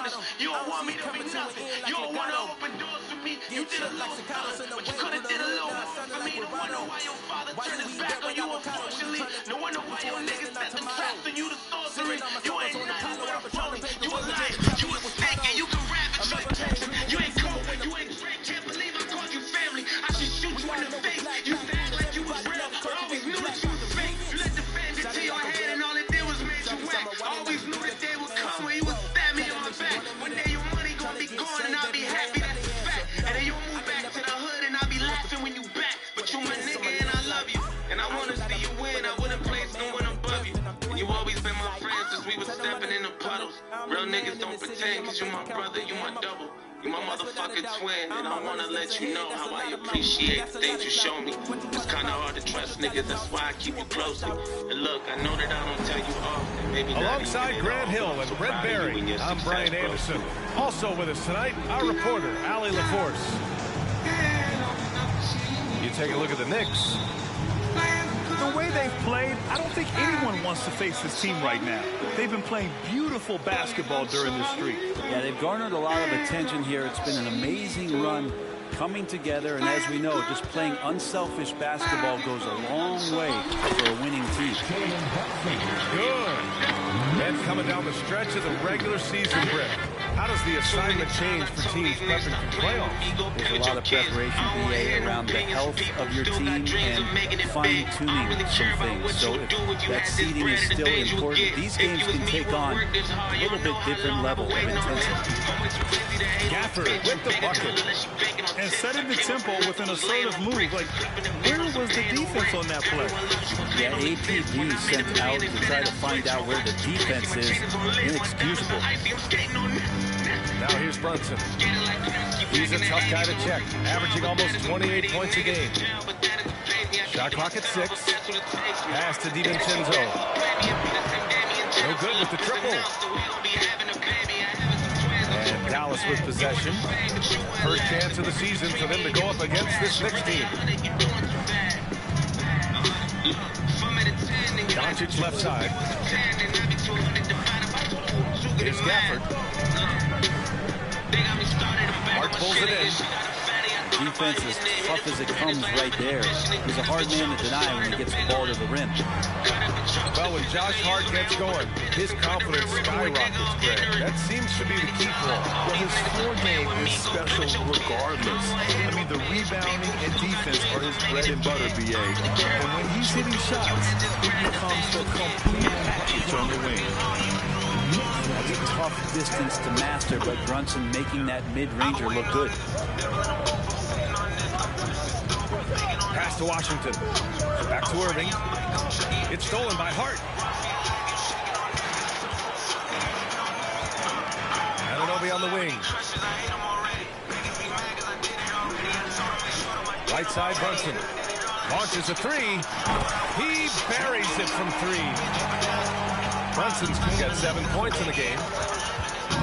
honest. You don't want me to be nothing. You don't want to open doors for me. You did a little something, but you could have did a little more for me. No wonder why your father turned his back on you, unfortunately. No wonder why your niggas set them traps on you to sorcery. You ain't nothing but a phony. You a liar. You a snake, and you can rap it like Jackson. You ain't cool. You ain't great. Can't believe I called you family. I should shoot you in the face. You act like you was real. I always knew that you was fake. You let the fans get to your head, and all it did was make you whack. I always knew that day would come when you would stab me on the back. One day your money gonna be gone, and I'll be happy that's a fact. And then you'll move back to the hood, and I'll be laughing when you back. But you my nigga, and I love you. And I wanna see you win. I wouldn't place no one above you. And you always been my friend since we was stepping in the puddles. Real niggas don't pretend, cause you my brother, you my double. You my motherfucking twin, and I wanna let you know how I appreciate the things you show me. It's kinda hard to trust niggas, that's why I keep you closely. And look, I know that I don't tell you often, maybe not. Alongside Grant Hill and Brent Barry, I'm Brian Anderson. Also with us tonight, our reporter, Allie LaForce. You take a look at the Knicks. The way they've played, I don't think anyone wants to face this team right now. They've been playing beautiful basketball during this streak. Yeah, they've garnered a lot of attention here. It's been an amazing run coming together, and as we know, just playing unselfish basketball goes a long way for a winning team. Good. And coming down the stretch of the regular season, Brett. How does the assignment change for teams prepping for playoffs? There's a lot of preparation, BA, around the health of your team and fine-tuning some things. So if that seeding is still important, these games can take on a little bit different level of intensity. Gafford with the bucket. And setting the tempo with an assertive move. Like, where was the defense on that play? Yeah, APB sent out to try to find out where the defense is. Inexcusable. Now here's Brunson. He's a tough guy to check, averaging almost 28 points a game. Shot clock at 6. Pass to DiVincenzo. No good with the triple. And Dallas with possession. First chance of the season for them to go up against this Knicks team. Doncic left side. Here's Gafford. Hart pulls it in. Defense is tough as it comes right there. He's a hard man to deny when he gets the ball to the rim. Well, when Josh Hart gets going, his confidence skyrockets, Greg. That seems to be the key for him. Well, his floor game is special regardless. I mean, the rebounding and defense are his bread and butter, BA. And when he's hitting shots, it becomes a complete package on the wing. That's a tough distance to master, but Brunson making that mid-ranger look good. Pass to Washington. Back to Irving. It's stolen by Hart. Anunoby on the wing. Right side, Brunson. Launches a three. He buries it from 3. Brunson's got 7 points in the game.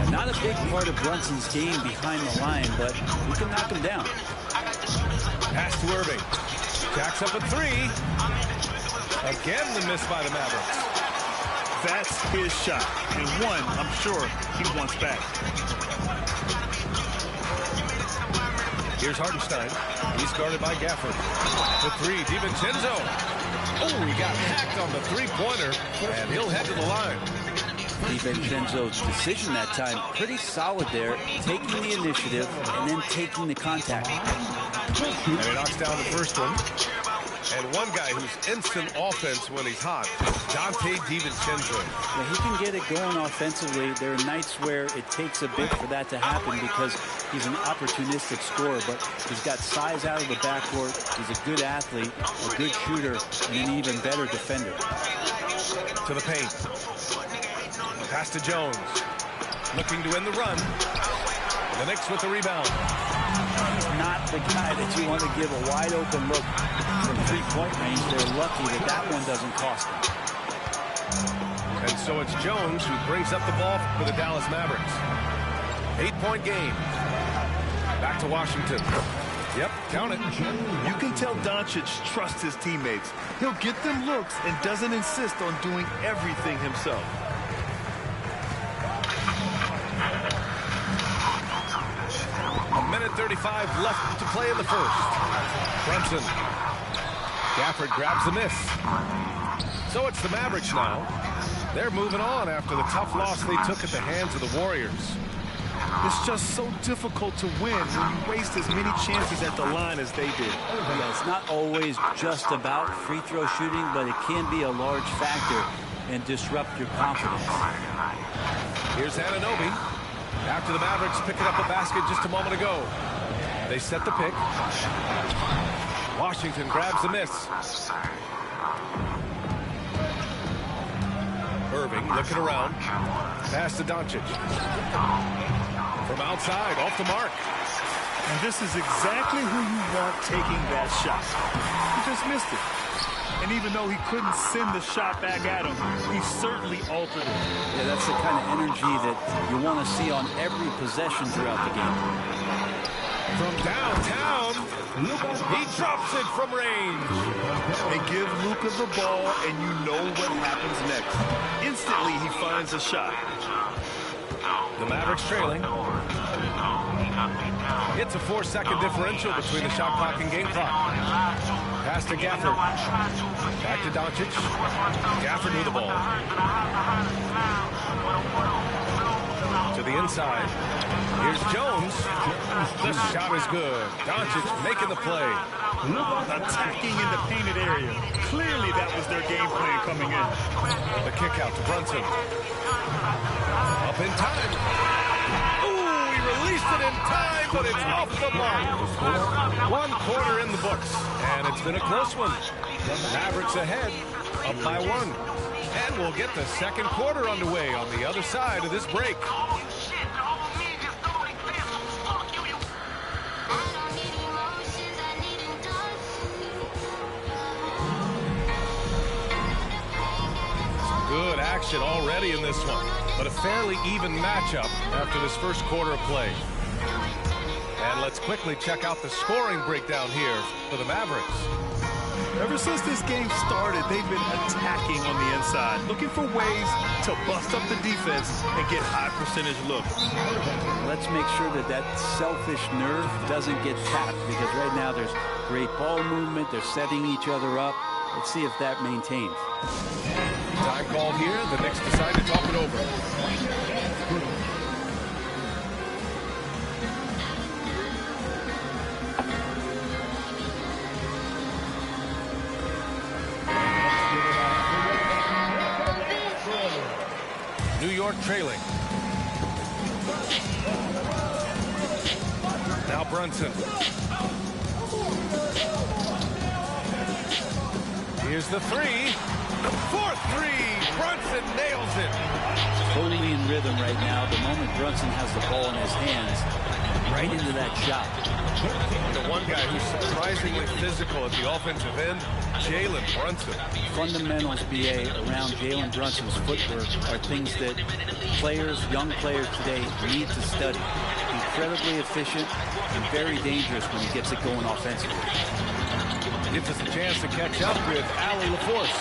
Not a big part of Brunson's game behind the line, but we can knock him down. Pass to Irving. Jacks up a 3. Again, the miss by the Mavericks. That's his shot. And one, I'm sure he wants back. Here's Hartenstein. He's guarded by Gafford. The 3, DiVincenzo. Oh, he got hacked on the 3-pointer, and he'll head to the line. DiVincenzo's decision that time, pretty solid there, taking the initiative and then taking the contact. And he knocks down the first one. And one guy who's instant offense when he's hot, Donte DiVincenzo. Yeah, he can get it going offensively. There are nights where it takes a bit for that to happen because he's an opportunistic scorer, but he's got size out of the backcourt. He's a good athlete, a good shooter, and an even better defender. To the paint. Pass to Jones. Looking to end the run. The Knicks with the rebound. He's not the guy that you want to give a wide open look from 3-point range. They're lucky that that one doesn't cost them. And so it's Jones who brings up the ball for the Dallas Mavericks. 8-point game. Back to Washington. Yep, count it. You can tell Doncic trusts his teammates. He'll get them looks and doesn't insist on doing everything himself. 2:35 left to play in the first. Brunson. Gafford grabs the miss. So it's the Mavericks now. They're moving on after the tough loss they took at the hands of the Warriors. It's just so difficult to win when you waste as many chances at the line as they did. Yeah, it's not always just about free throw shooting, but it can be a large factor and disrupt your confidence. Here's Anunoby. After the Mavericks picking up a basket just a moment ago. They set the pick. Washington grabs the miss. Irving looking around. Pass to Doncic. From outside, off the mark. And this is exactly who you want taking that shot. He just missed it. And even though he couldn't send the shot back at him, he certainly altered it. Yeah, that's the kind of energy that you want to see on every possession throughout the game. From downtown, he drops it from range. They give Luka the ball, and you know what happens next. Instantly, he finds a shot. The Mavericks trailing. It's a 4-second differential between the shot clock and game clock. Pass to Gafford. Back to Doncic. Gafford with the ball. To the inside. Here's Jones. The shot is good. Doncic making the play. Attacking in the painted area. Clearly that was their game plan coming in. The kick out to Brunson. Up in time. Ooh, he released it in time, but it's off the mark. 1 quarter in the books, and it's been a close one. The Mavericks ahead, up by 1. And we'll get the second quarter underway on the other side of this break. Good action already in this one, but a fairly even matchup after this first quarter of play. And let's quickly check out the scoring breakdown here for the Mavericks. Ever since this game started, they've been attacking on the inside, looking for ways to bust up the defense and get high percentage looks. Let's make sure that that selfish nerve doesn't get tapped, because right now there's great ball movement. They're setting each other up. Let's see if that maintains. Time called here. The Knicks decide to talk it over. New York trailing. Now Brunson. Here's the three. 4-3. Brunson nails it. Totally in rhythm right now. The moment Brunson has the ball in his hands, right into that shot. The one guy who's surprisingly physical at the offensive end, Jalen Brunson. Fundamentals, BA, around Jalen Brunson's footwork are things that players, young players today need to study. Incredibly efficient and very dangerous when he gets it going offensively. Gives us a chance to catch up with Allie LaForce.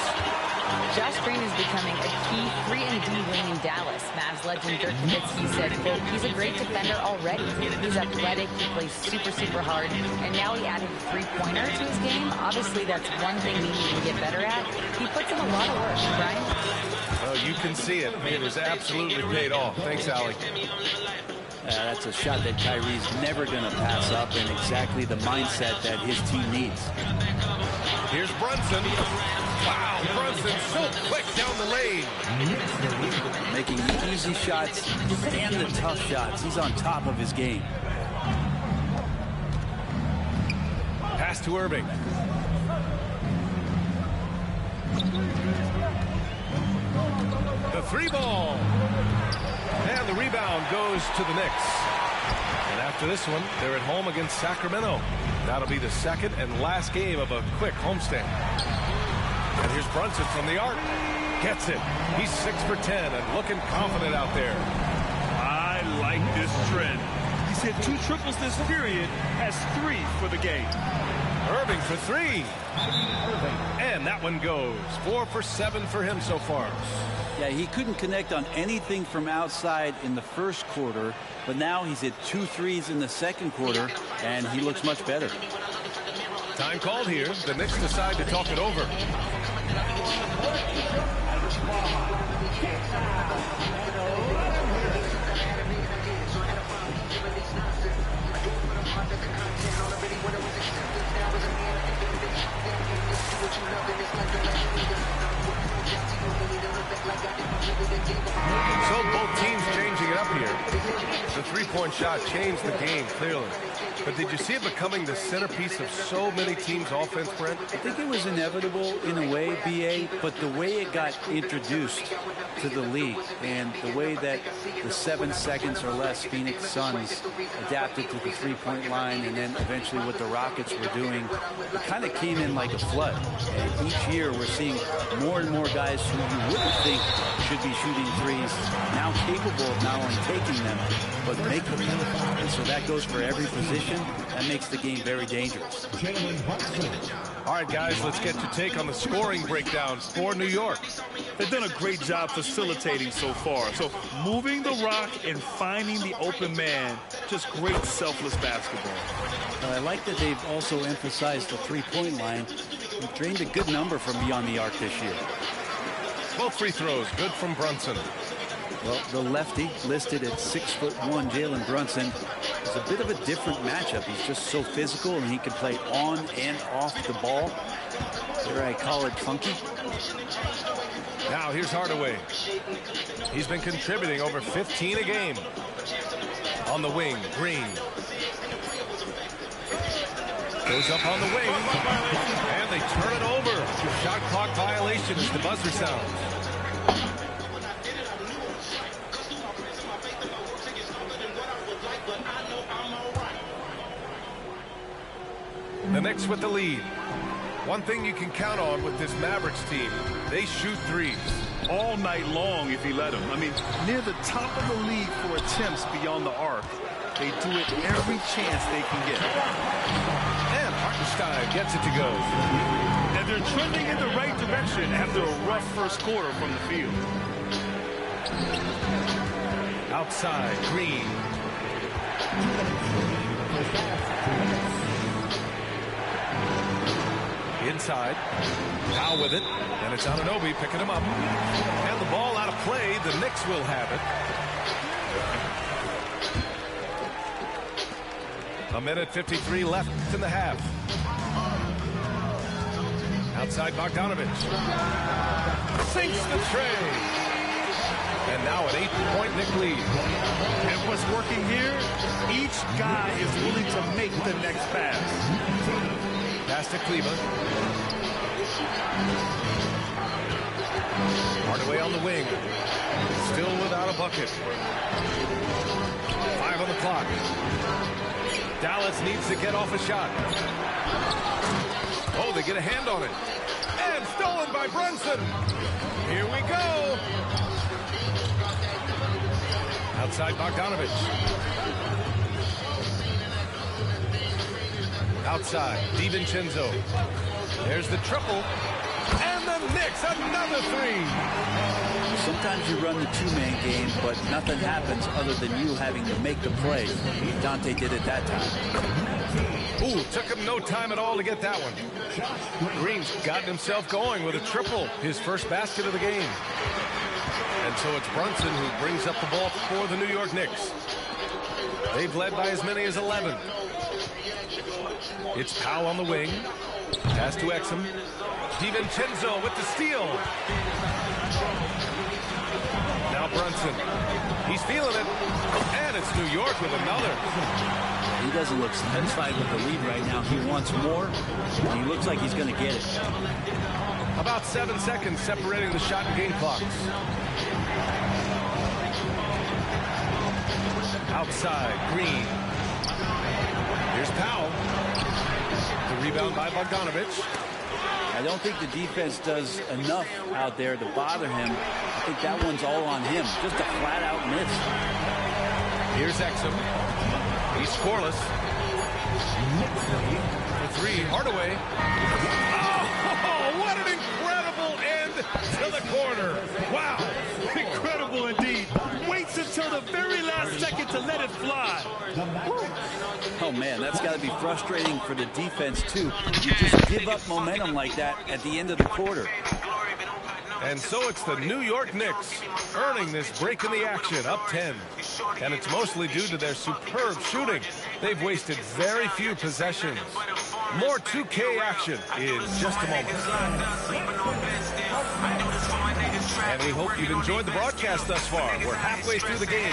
Josh Green is becoming a key 3-and-D wing in Dallas. Mavs legend Dirk Nowitzki said, quote, he's a great defender already. He's athletic, he plays super, super hard, and now he added a three-pointer to his game. Obviously, that's one thing he needs to get better at. He puts in a lot of work, Brian. Oh, you can see it. It has absolutely paid off. Thanks, Allie. That's a shot that Kyrie's never going to pass up, and exactly the mindset that his team needs. Here's Brunson. Wow, Brunson so quick down the lane. Making the easy shots and the tough shots. He's on top of his game. Pass to Irving. The three ball. And the rebound goes to the Knicks. And after this one, they're at home against Sacramento. That'll be the second and last game of a quick homestand. And here's Brunson from the arc. Gets it. He's 6 for 10 and looking confident out there. I like this trend. He's hit 2 triples this period, has 3 for the game. Irving for 3. And that one goes. 4 for 7 for him so far. Yeah, he couldn't connect on anything from outside in the first quarter, but now he's hit 2 threes in the second quarter, and he looks much better. Time called here. The Knicks decide to talk it over. So both teams changing it up here. The three-point shot changed the game, clearly. But did you see it becoming the centerpiece of so many teams' offense, Brent? I think it was inevitable in a way, B.A., but the way it got introduced to the league and the way that the 7 seconds or less Phoenix Suns adapted to the three-point line and then eventually what the Rockets were doing, it kind of came in like a flood. And each year we're seeing more and more guys who you wouldn't think should be shooting threes, now capable of not only taking them, but making them. And so that goes for every position. That makes the game very dangerous. All right, guys, let's get your take on the scoring breakdowns for New York. They've done a great job facilitating so far. So moving the rock and finding the open man, just great selfless basketball. I like that they've also emphasized the three-point line. They've drained a good number from beyond the arc this year. Both free throws, good from Brunson. Well, the lefty listed at 6'1", Jalen Brunson, is a bit of a different matchup. He's just so physical, and he can play on and off the ball. There I call it funky. Now here's Hardaway. He's been contributing over 15 a game. On the wing, Green. Goes up on the wing, and they turn it over. Shot clock violation as the buzzer sounds. The Knicks with the lead. One thing you can count on with this Mavericks team, they shoot threes. All night long if he let them. I mean, near the top of the league for attempts beyond the arc. They do it every chance they can get. And Hartenstein gets it to go. And they're trending in the right direction after a rough first quarter from the field. Outside, Green. Inside, Powell with it, and it's Anunoby picking him up. And the ball out of play, the Knicks will have it. A minute 53 left in the half. Outside Bogdanovich. Sinks the tray. And now an 8-point Knick lead. And what's working here, each guy is willing to make the next pass. Pass to Cleveland. Hardaway on the wing. Still without a bucket. 5 on the clock. Dallas needs to get off a shot. Oh, they get a hand on it. And stolen by Brunson. Here we go. Outside Bogdanovich. Outside, DiVincenzo. There's the triple. And the Knicks, another three. Sometimes you run the two-man game, but nothing happens other than you having to make the play. Dante did it that time. Ooh, took him no time at all to get that one. Green's gotten himself going with a triple, his first basket of the game. And so it's Brunson who brings up the ball for the New York Knicks. They've led by as many as 11. It's Powell on the wing. Pass to Exum. DiVincenzo with the steal. Now Brunson. He's feeling it. And it's New York with another. He doesn't look satisfied with the lead right now. He wants more, and he looks like he's going to get it. About 7 seconds separating the shot and game clocks. Outside, Green. Here's Powell. The rebound by Bogdanovich. I don't think the defense does enough out there to bother him. I think that one's all on him. Just a flat-out miss. Here's Exum. He's scoreless. For three, Hardaway. Oh, what an incredible end to the corner. Wow. Incredible indeed. Waits until the very last second to let it fly. Oh, man, that's got to be frustrating for the defense, too. You just give up momentum like that at the end of the quarter. And so it's the New York Knicks earning this break in the action, up 10. And it's mostly due to their superb shooting. They've wasted very few possessions. More 2K action in just a moment. And we hope you've enjoyed the broadcast thus far. We're halfway through the game.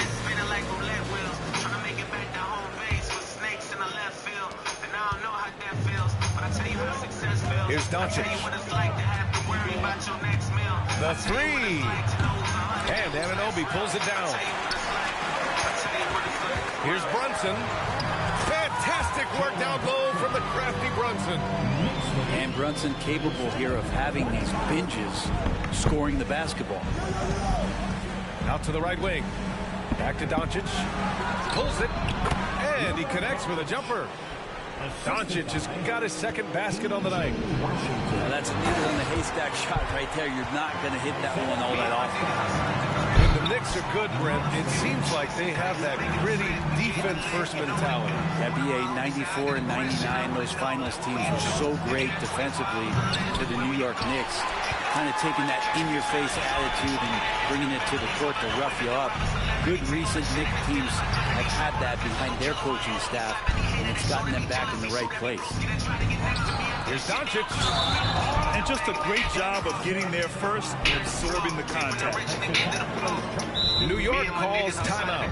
Here's Doncic. The three. And Anunoby pulls it down. Here's Brunson. Fantastic work down low from the crafty Brunson. And Brunson capable here of having these binges, scoring the basketball. Out to the right wing. Back to Doncic. Pulls it. And he connects with a jumper. Doncic has got his second basket on the night. Now that's a needle in the haystack shot right there. You're not going to hit that one all that often. When the Knicks are good, Brent, it seems like they have that gritty defense-first mentality. That BA 94 and 99, those finals teams were so great defensively to the New York Knicks. Kind of taking that in-your-face attitude and bringing it to the court to rough you up. Good recent Knicks teams have had that behind their coaching staff, and it's gotten them back in the right place. Here's Doncic. And just a great job of getting there first and absorbing the contact. New York calls timeout.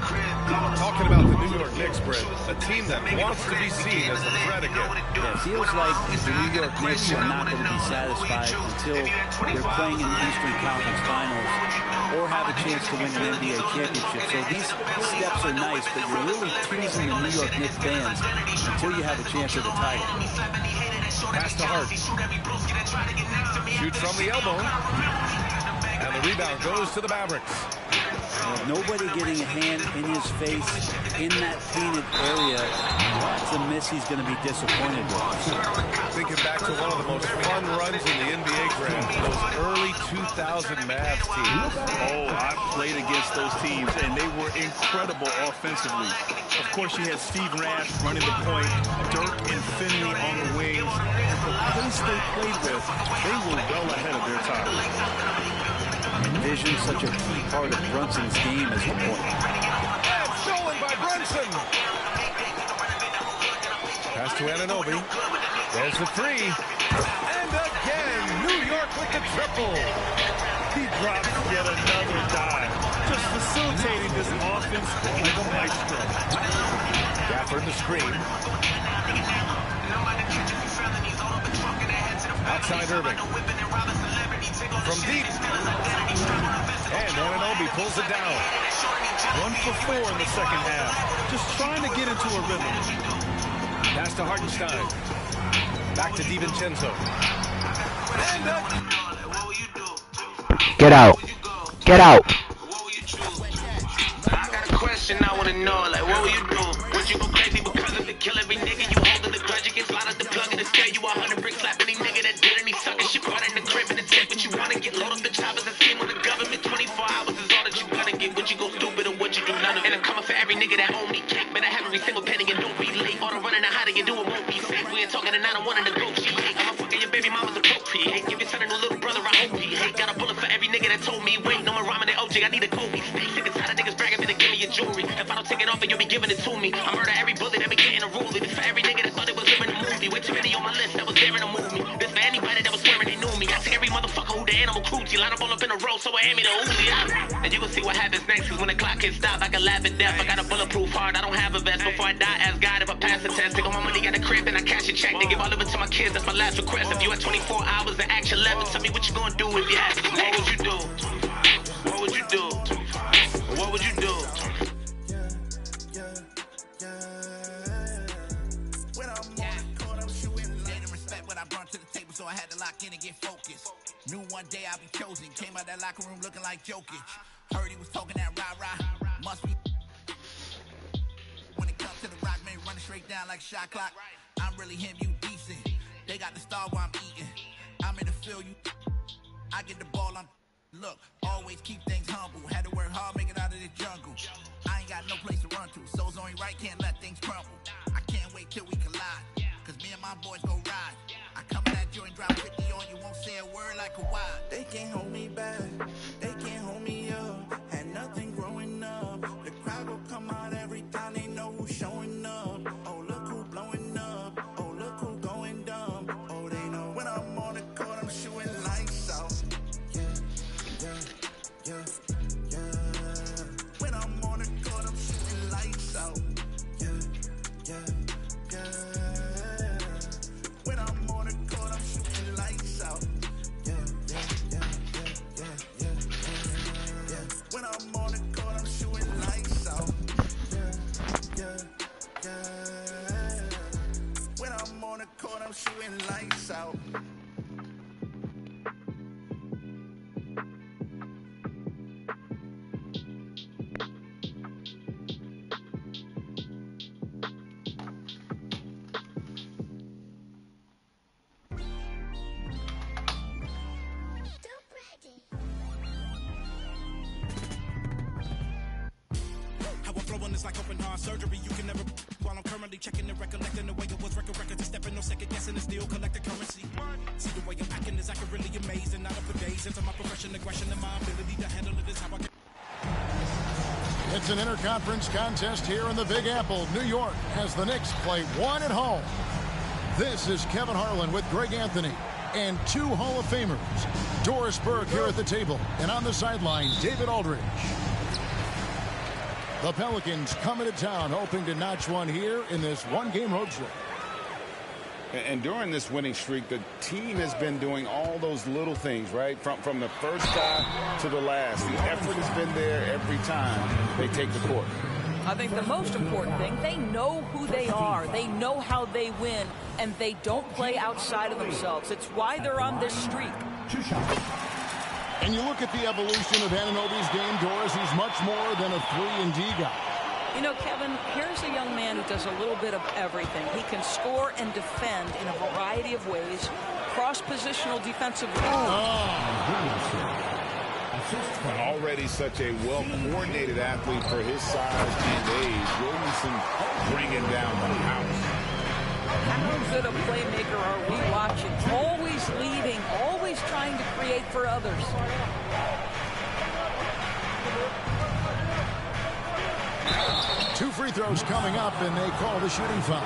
Talking about the New York Knicks, Brent, a team that wants to be seen as a threat again. Yeah, it feels like the New York Knicks are not going to be satisfied until they're playing in the Eastern Conference Finals or have a chance to win an NBA championship. So these steps are nice, but you're really teasing the New York Knicks fans until you have a chance at the title. Pass to Hart. Shoots from the elbow. And the rebound goes to the Mavericks. Nobody getting a hand in his face in that painted area. That's a miss he's going to be disappointed with. Thinking back to one of the most fun runs in the NBA, Grant, those early 2000 Mavs teams. Oh, I played against those teams, and they were incredible offensively. Of course, you had Steve Nash running the point, Dirk and Finley on the wings. The pace they played with, they were well ahead of their time. Vision, such a key part of Brunson's game as a point. And stolen by Brunson. Pass to Anunoby. There's the three. And again, New York with the triple. He drops yet another dive, just facilitating this offense like a maestro. Gafford the screen. Outside Irving. From deep. And Anunoby pulls it down. 1 for 4 in the second half. Just trying to get into a rhythm. Pass to Hartenstein. Back to DiVincenzo. And Get out. Get out. I got a question I want to know, like, what will you do? Would you go crazy because of the kill every nigga you hold in the grudge against? Slide out the plug and scare you 100 bricks, slap any nigga that did any sucking shit, brought in the crib and the tape, but you want to get load up the choppers and scheme with the government. 24 hours is all that you gonna get. Would you go stupid or would you do none of it? And I'm coming for every nigga that owe me cake, but I have every single penny and don't be late. All the running and hiding you do it won't be safe. We ain't talking and I don't want to negotiate. I'm fucking your baby mama's appropriate. Give your son a new little brother, I hope he hate. Got a bullet for every nigga that told me wait. No more rhyming than OJ, I need a Kobe. Stay sick and tired of niggas bragging me to give me your jewelry. If I don't take it off, you'll be giving it to me. I murder every bullet that be getting a ruler. This for every nigga that thought it was living a movie. Way too many on my list that was there in a movie. This for anybody that was swearing they knew me. I take every motherfucker who the animal cruelty. Line up all up in a row, so I hand me the Uzi. And you can see what happens next, cause when the clock hits stop, I can laugh at death. I got a bulletproof heart, I don't have a vest. Before I die, ask God if I pass the test. Take all my money at the crib, then I cash a check. They give all of it to my kids, that's my last request. If you had 24 hours of action left, tell me what you gonna do if you had to. What would you do? What would you do? What would you do? When I'm on the court, I'm shooting late and respect what I brought to the table, so I had to lock in and get focused. Knew one day I'd be chosen. Came out that locker room looking like Jokic. Heard he was talking that rah-rah. Must be. When it comes to the rock, man, running straight down like shot clock. I'm really him, you decent. They got the star while I'm eating. I'm in the field, you. I get the ball, I'm Look, always keep things humble. Had to work hard, make it out of the jungle. I ain't got no place to run to, so it's only right, can't let things crumble. I can't wait till we collide, cause me and my boys go ride. I come in that joint, drop 50 on you, won't say a word like Kawhi. They can't hold me back, they can't hold me up. Had nothing growing up. The crowd will come out every time they know who's showing up. Oh, look who blowing up. Oh, look who going dumb. Oh, they know when I'm on the court, I'm shooting lights out. Yeah. When I'm on the court, I'm shooting lights out. Yeah. When I'm on the court, I'm shooting lights out. Yeah. When I'm on the court, I'm shooting lights out. Yeah. When I'm on the court, I'm shooting lights out. Like open heart surgery, you can never. While I'm currently checking and recollecting the way it was, record to stepping, no second guessing, and still collect the currency. See the way I'm acting is accurately amazing. Not up for days into my profession, aggression, and my ability to handle it is how I can. It's an interconference contest here in the Big Apple, New York, as the Knicks play one at home. This is Kevin Harlan with Greg Anthony and two Hall of Famers, Doris Burke here at the table, and on the sideline, David Aldridge. The Pelicans coming to town, hoping to notch one here in this one-game road trip. And during this winning streak, the team has been doing all those little things, right? From the first guy to the last. The effort has been there every time they take the court. I think the most important thing, they know who they are. They know how they win, and they don't play outside of themselves. It's why they're on this streak. And you look at the evolution of Anunoby's game, Doris, he's much more than a 3-and-D guy. You know, Kevin, here's a young man who does a little bit of everything. He can score and defend in a variety of ways. Cross-positional defensive. And already such a well-coordinated athlete for his size and age. Williamson bringing down the house. How good a playmaker are we watching? Always leading, always trying to create for others. Two free throws coming up, and they call the shooting foul.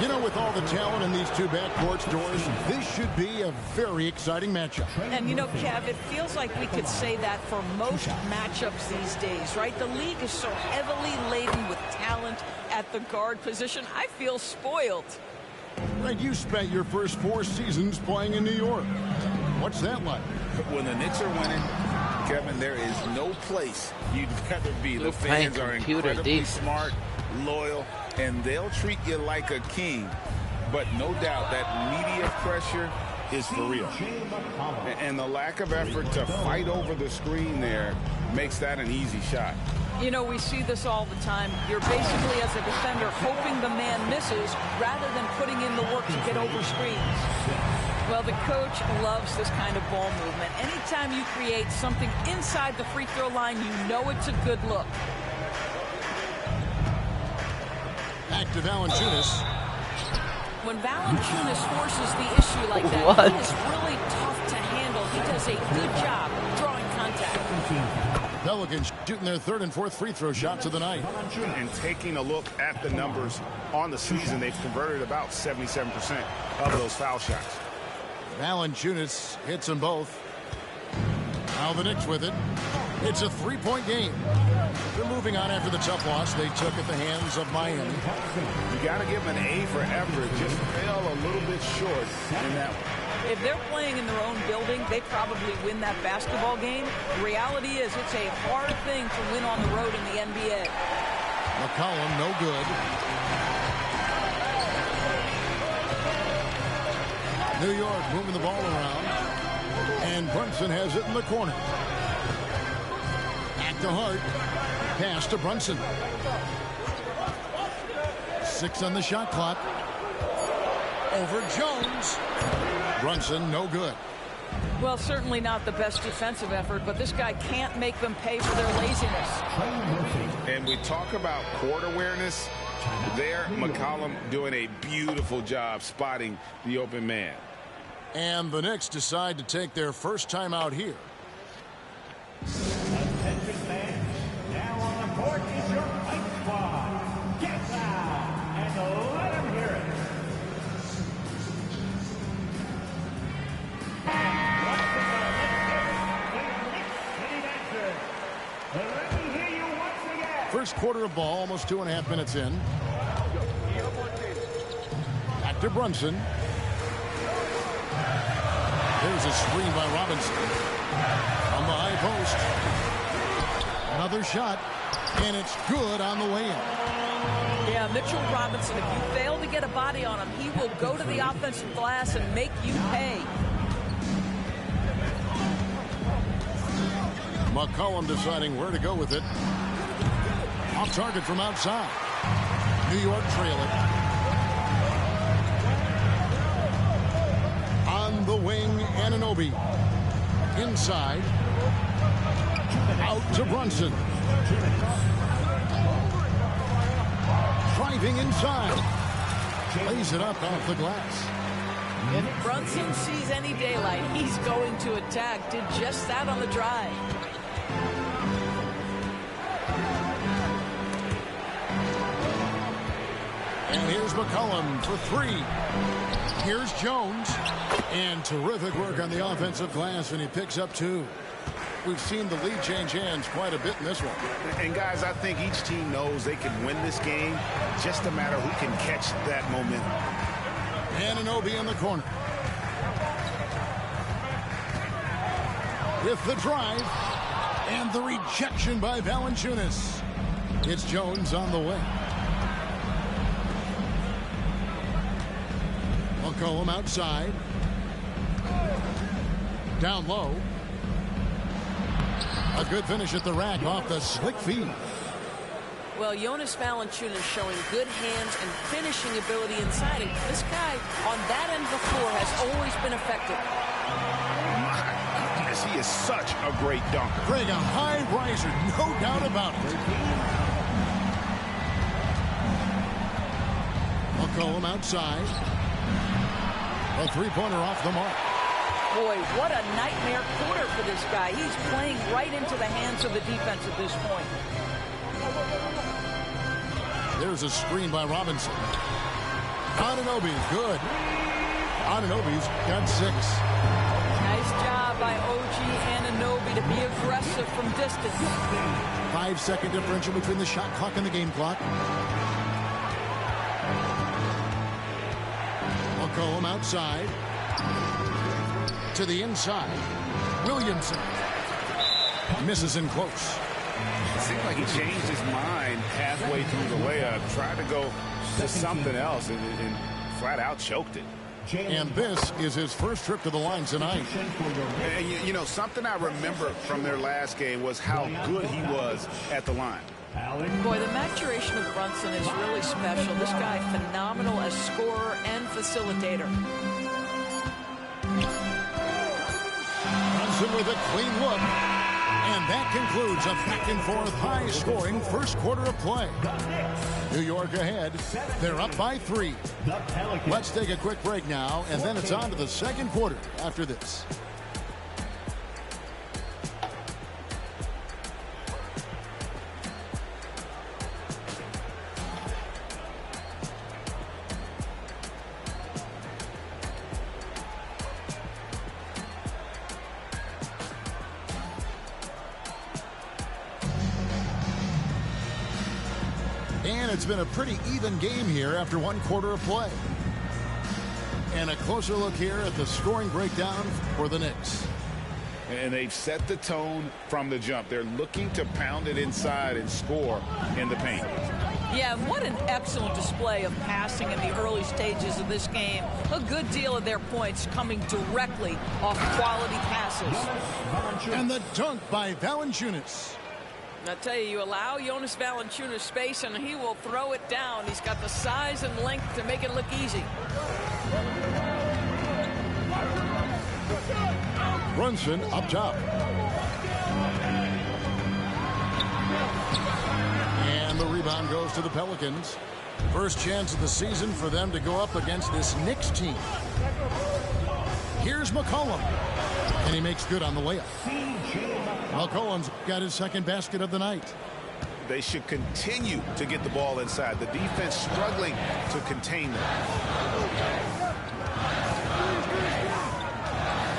You know, with all the talent in these two backcourts, Doris, this should be a very exciting matchup. And, you know, Kev, it feels like we could say that for most matchups these days, right? The league is so heavily laden with talent at the guard position. I feel spoiled. Right, you spent your first 4 seasons playing in New York. What's that like? When the Knicks are winning, Kevin, there is no place you'd rather be. The fans are incredibly smart, loyal, and they'll treat you like a king. But no doubt that media pressure is for real. And the lack of effort to fight over the screen there makes that an easy shot. You know, we see this all the time. You're basically, as a defender, hoping the man misses rather than putting in the work to get over screens. Well, the coach loves this kind of ball movement. Anytime you create something inside the free throw line, you know it's a good look. Back to Valanciunas. When Valanciunas forces the issue like that, he is really tough to handle. He does a good job drawing contact. Pelicans shooting their 3rd and 4th free throw shots of the night. And taking a look at the numbers on the season, they've converted about 77% of those foul shots. Valanciunas hits them both. Now the Knicks with it. It's a 3-point game. They're moving on after the tough loss they took at the hands of Miami. You got to give them an A for effort. Just fell a little bit short in that one. If they're playing in their own building, they probably win that basketball game. The reality is it's a hard thing to win on the road in the NBA. McCollum, no good. New York moving the ball around. And Brunson has it in the corner. Back to Hart. Pass to Brunson. 6 on the shot clock. Over Jones. Brunson, no good. Well, certainly not the best defensive effort, but this guy can't make them pay for their laziness. And we talk about court awareness. There, McCollum doing a beautiful job spotting the open man. And the Knicks decide to take their first time out here. Attention fans, now on the court is your fight squad. Get down and let them hear it. And once again, Knicks City Dancers. Let me hear you once again. First quarter of ball, almost 2.5 minutes in. Back to Brunson. There's a screen by Robinson. On the high post. Another shot. And it's good on the way in. Yeah, Mitchell Robinson, if you fail to get a body on him, he will go to the offensive glass and make you pay. McCollum deciding where to go with it. Off target from outside. New York trail it. On the wing, Anunoby. Inside. Out to Brunson. Driving inside. Lays it up off the glass. If Brunson sees any daylight, he's going to attack. Did just that on the drive. And here's McCollum for three. Here's Jones. And terrific work on the offensive glass, and he picks up two. We've seen the lead change hands quite a bit in this one. And, guys, I think each team knows they can win this game. Just a matter who can catch that momentum. Anunoby in the corner. With the drive. And the rejection by Valanciunas. It's Jones on the way. McCollum outside. Down low. A good finish at the rack off the slick feed. Well, Jonas Valanciunas showing good hands and finishing ability inside. And this guy on that end of the floor has always been effective. My goodness, he is such a great dunker. Greg, a high riser, no doubt about it. McCollum outside. A three-pointer off the mark. Boy, what a nightmare quarter for this guy. He's playing right into the hands of the defense at this point. There's a screen by Robinson. Anunoby, good. Anunoby's got 6. Nice job by OG Anunoby to be aggressive from distance. 5-second differential between the shot clock and the game clock. McCollum outside. To the inside. Williamson. Misses in close. It seemed like he changed his mind halfway through the layup, tried to go to something else, and flat out choked it. And this is his first trip to the line tonight. And you know, something I remember from their last game was how good he was at the line. Boy, the maturation of Brunson is really special. This guy, phenomenal as scorer and facilitator. Brunson with a clean look. And that concludes a back-and-forth, high-scoring first quarter of play. New York ahead. They're up by 3. Let's take a quick break now, and then it's on to the second quarter after this. And it's been a pretty even game here after one quarter of play. And a closer look here at the scoring breakdown for the Knicks. And they've set the tone from the jump. They're looking to pound it inside and score in the paint. Yeah, what an excellent display of passing in the early stages of this game. A good deal of their points coming directly off quality passes. And the dunk by Valanciunas. I tell you, you allow Jonas Valanciunas space and he will throw it down. He's got the size and length to make it look easy. Brunson up top. And the rebound goes to the Pelicans. First chance of the season for them to go up against this Knicks team. Here's McCollum. And he makes good on the layup. McCollum's got his second basket of the night. They should continue to get the ball inside. The defense struggling to contain them.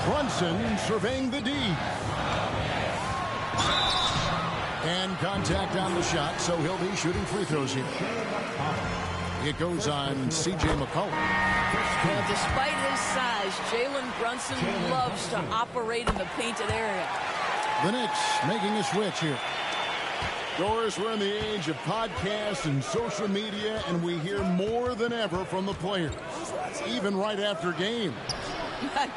Brunson surveying the D. And contact on the shot, so he'll be shooting free throws here. It goes on C.J. McCollum. Well, despite his size, Jalen Brunson loves to operate in the painted area. The Knicks making a switch here. Doris, we're in the age of podcasts and social media, and we hear more than ever from the players, even right after games.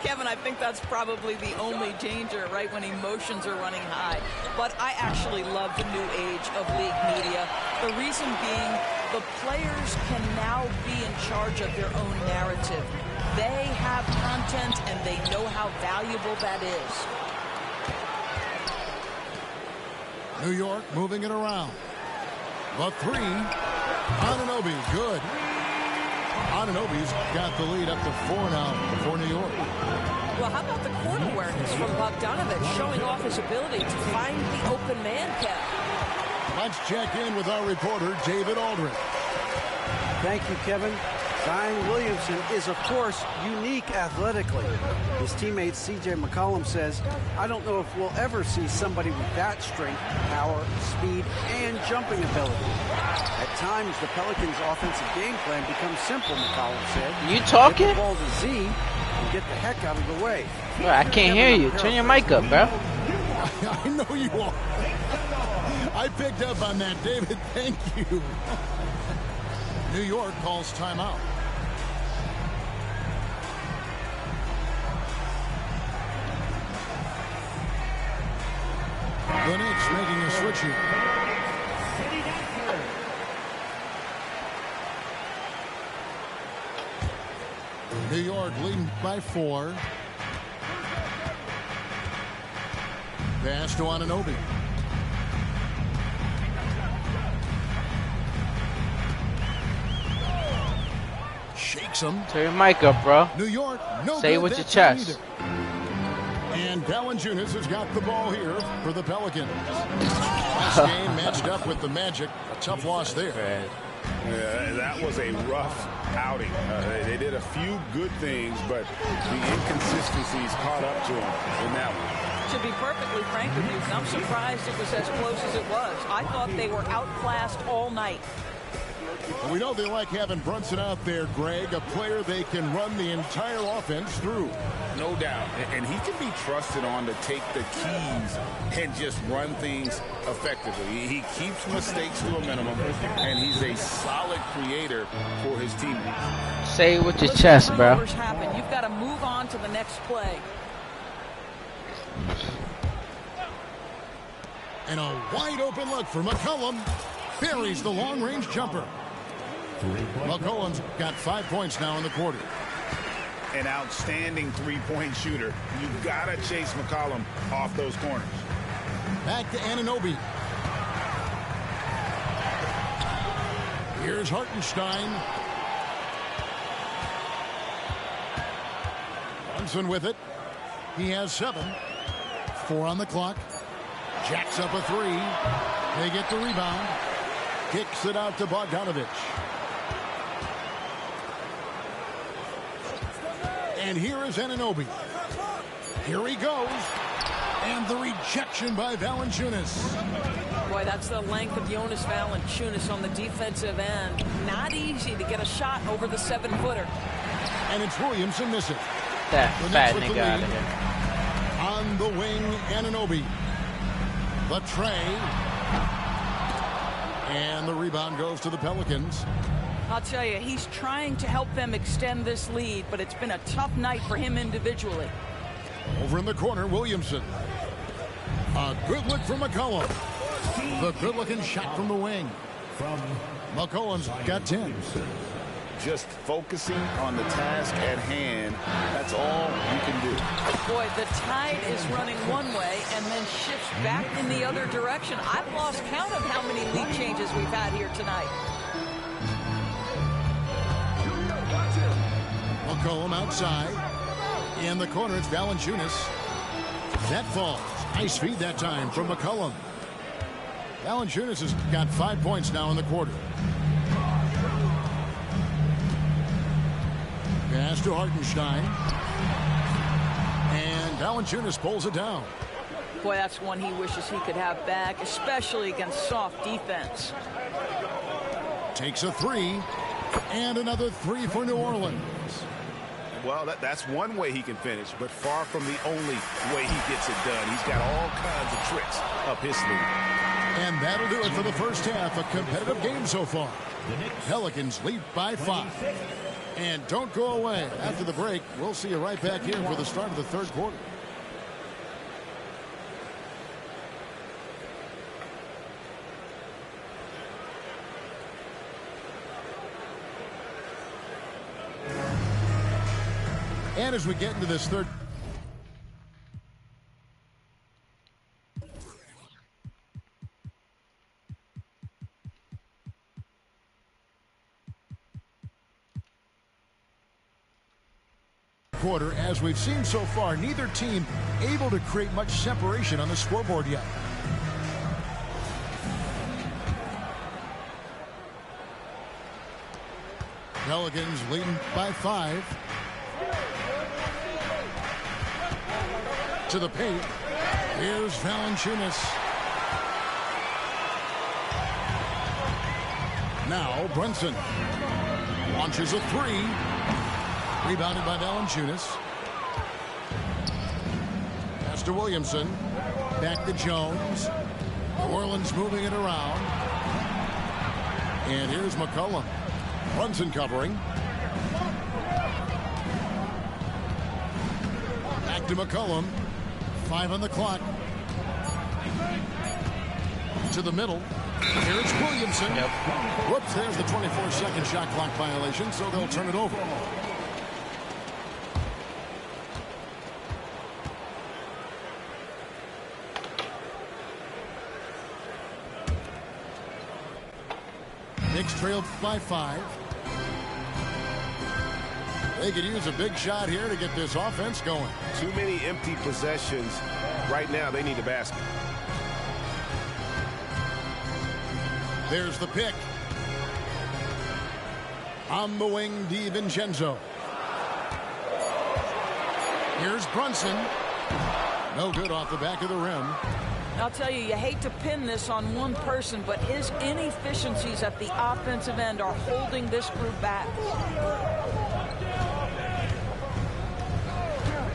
Kevin, I think that's probably the only danger, right, when emotions are running high. But I actually love the new age of league media. The reason being, the players can now be in charge of their own narrative. They have content, and they know how valuable that is. New York moving it around. The three. Anunoby, good. Anunoby's got the lead up to 4 now for New York. Well, how about the court awareness from Bogdanović showing off his ability to find the open man, Kevin? Let's check in with our reporter, David Aldridge. Thank you, Kevin. Zion Williamson is, of course, unique athletically. His teammate C.J. McCollum says, I don't know if we'll ever see somebody with that strength, power, speed, and jumping ability. At times, the Pelicans' offensive game plan becomes simple, McCollum said. You talking? Get the ball to Z and get the heck out of the way. Bro, I can't hear you. Turn your mic up, bro. I know you are. I picked up on that, David. Thank you. New York calls timeout. The Knicks making a switch here. New York leading by 4. Pass to Anunoby. Shakes him. Turn your mic up, bro. New York, no Say it good with your that time chest. either. And Valanciunas has got the ball here for the Pelicans. Last game matched up with the Magic. A tough loss there. Yeah, that was a rough outing. They did a few good things, but the inconsistencies caught up to them in that one. To be perfectly frank with you, I'm surprised it was as close as it was. I thought they were outclassed all night. We know they like having Brunson out there, Greg, a player they can run the entire offense through. No doubt. And he can be trusted on to take the keys and just run things effectively. He keeps mistakes to a minimum, and he's a solid creator for his teammates. Say it with your chest, bro. Happen. You've got to move on to the next play. And a wide open look for McCollum. Buries the long-range jumper. McCollum's got 5 points now in the quarter. An outstanding three-point shooter. You've got to chase McCollum off those corners. Back to Anunoby. Here's Hartenstein. Brunson with it. He has 7. 4 on the clock. Jacks up a 3. They get the rebound. Kicks it out to Bogdanović. And here is Anunoby. Here he goes. And the rejection by Valanciunas. Boy, that's the length of Jonas Valanciunas on the defensive end. Not easy to get a shot over the 7-footer. And it's Williamson missing. That fat nigga out of here. On the wing, Anunoby. The tray. And the rebound goes to the Pelicans. I'll tell you, he's trying to help them extend this lead, but it's been a tough night for him individually. Over in the corner, Williamson. A good look from McCollum. The good-looking shot from the wing. McCollum's got 10. just focusing on the task at hand. That's all you can do. Boy, the tide is running one way and then shifts back in the other direction. I've lost count of how many lead changes we've had here tonight. McCollum outside. In the corner, it's Valanciunas. That falls. Nice feed that time from McCollum. Valanciunas has got 5 points now in the quarter. Pass to Hartenstein. And Valanciunas pulls it down. Boy, that's one he wishes he could have back, especially against soft defense. Takes a three. And another three for New Orleans. Well, that's one way he can finish, but far from the only way he gets it done. He's got all kinds of tricks up his sleeve. And that'll do it for the first half. A competitive game so far. Pelicans lead by 5. And don't go away. After the break, we'll see you right back here for the start of the third quarter. And as we get into this third quarter, as we've seen so far, neither team able to create much separation on the scoreboard yet. Pelicans leading by 5. To the paint. Here's Valanciunas. Now Brunson launches a three. Rebounded by Valanciunas. Pass to Williamson. Back to Jones. New Orleans moving it around. And here's McCollum. Brunson covering. Back to McCollum. 5 on the clock. To the middle. Here's Williamson. Yep. Whoops, there's the 24-second shot clock violation, so they'll turn it over. Knicks trailed by 5. They could use a big shot here to get this offense going. Too many empty possessions. Right now, they need a basket. There's the pick. On the wing, DiVincenzo. Here's Brunson. No good off the back of the rim. I'll tell you, you hate to pin this on one person, but his inefficiencies at the offensive end are holding this group back.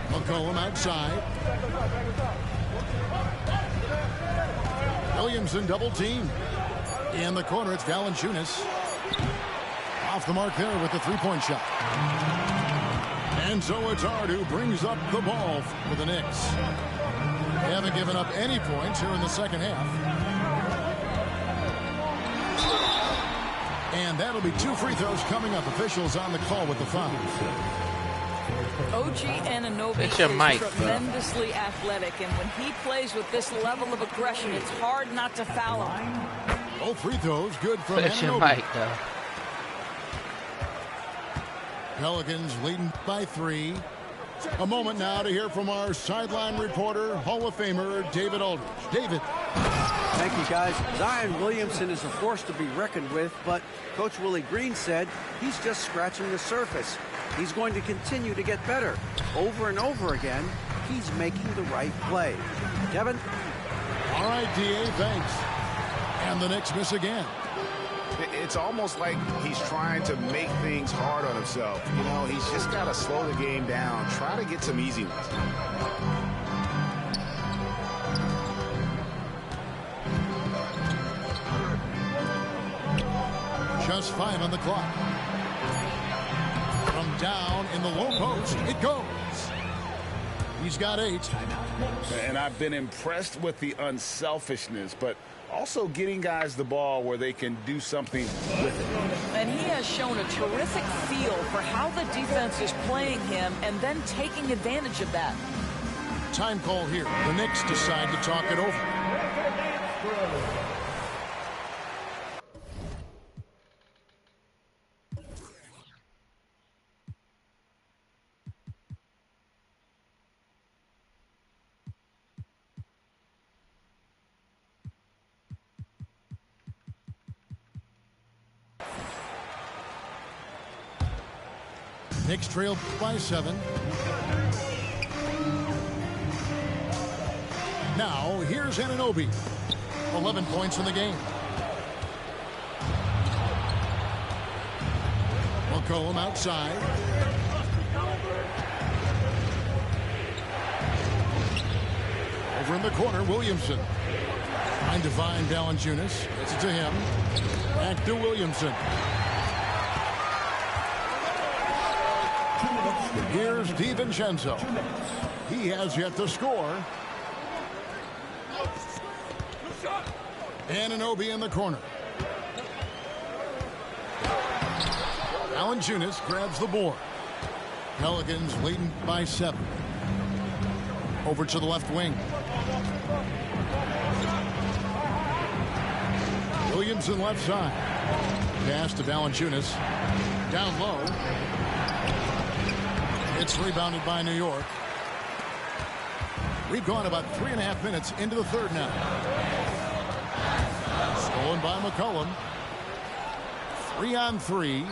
McCollum outside. Williamson double team. In the corner, it's Valanciunas. Off the mark there with the three-point shot. And so it's Hart who brings up the ball for the Knicks. They haven't given up any points here in the second half. And that'll be 2 free throws coming up. Officials on the call with the foul. OG Anunoby is tremendously athletic, and when he plays with this level of aggression, it's hard not to foul him. Both free throws good from It's your Anunoby. mic, though. Pelicans leading by 3. A moment now to hear from our sideline reporter, Hall of Famer David Aldridge. David. Thank you, guys. Zion Williamson is a force to be reckoned with, but Coach Willie Green said he's just scratching the surface. He's going to continue to get better. Over and over again, he's making the right play. Kevin? All right, D.A., thanks. And the Knicks miss again. It's almost like he's trying to make things hard on himself. You know, he's just got to slow the game down. Try to get some easy ones. Just 5 on the clock. From down in the low post, it goes. He's got 8. And I've been impressed with the unselfishness, but Also getting guys the ball where they can do something with it. And he has shown a terrific feel for how the defense is playing him and then taking advantage of that. Time call here. The Knicks decide to talk it over. Knicks trail by 7. Now, here's Anunoby. 11 points in the game. McCollum outside. Over in the corner, Williamson. Trying to find Valanciunas. Gets it to him. Back to Williamson. Here's DiVincenzo. He has yet to score. Anunoby in the corner. Valanciunas grabs the board. Pelicans leading by 7. Over to the left wing. Williamson left side. Pass to Valanciunas. Down low. It's rebounded by New York. We've gone about 3.5 minutes into the third now. Stolen by McCollum. 3-on-3.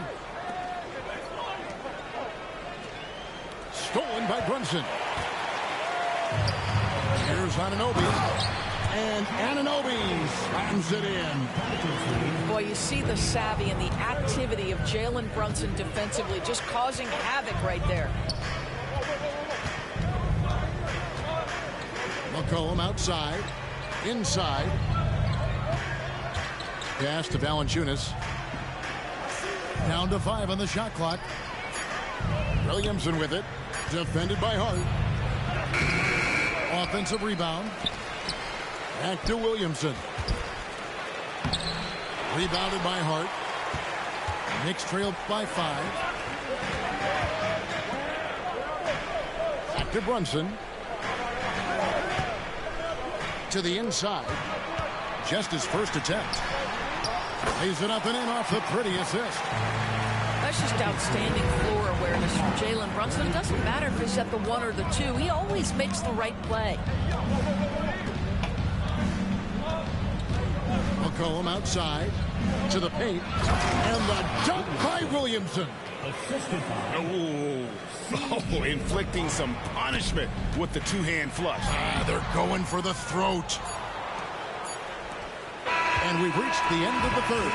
Stolen by Brunson. Here's Anunoby. And Anunoby slams it in. Boy, you see the savvy and the activity of Jalen Brunson defensively, just causing havoc right there. McCollum outside. Inside. Pass to Valanciunas. Down to 5 on the shot clock. Williamson with it. Defended by Hart. Offensive rebound. Back to Williamson. Rebounded by Hart. Knicks trailed by 5. Back to Brunson. To the inside. Just his first attempt. Lays it up and in off the pretty assist. That's just outstanding floor awareness from Jalen Brunson. It doesn't matter if he's at the 1 or the 2. He always makes the right play. McCollum outside to the paint. And the dunk by Williamson. Oh, inflicting some punishment with the two-hand flush. They're going for the throat. And we've reached the end of the third.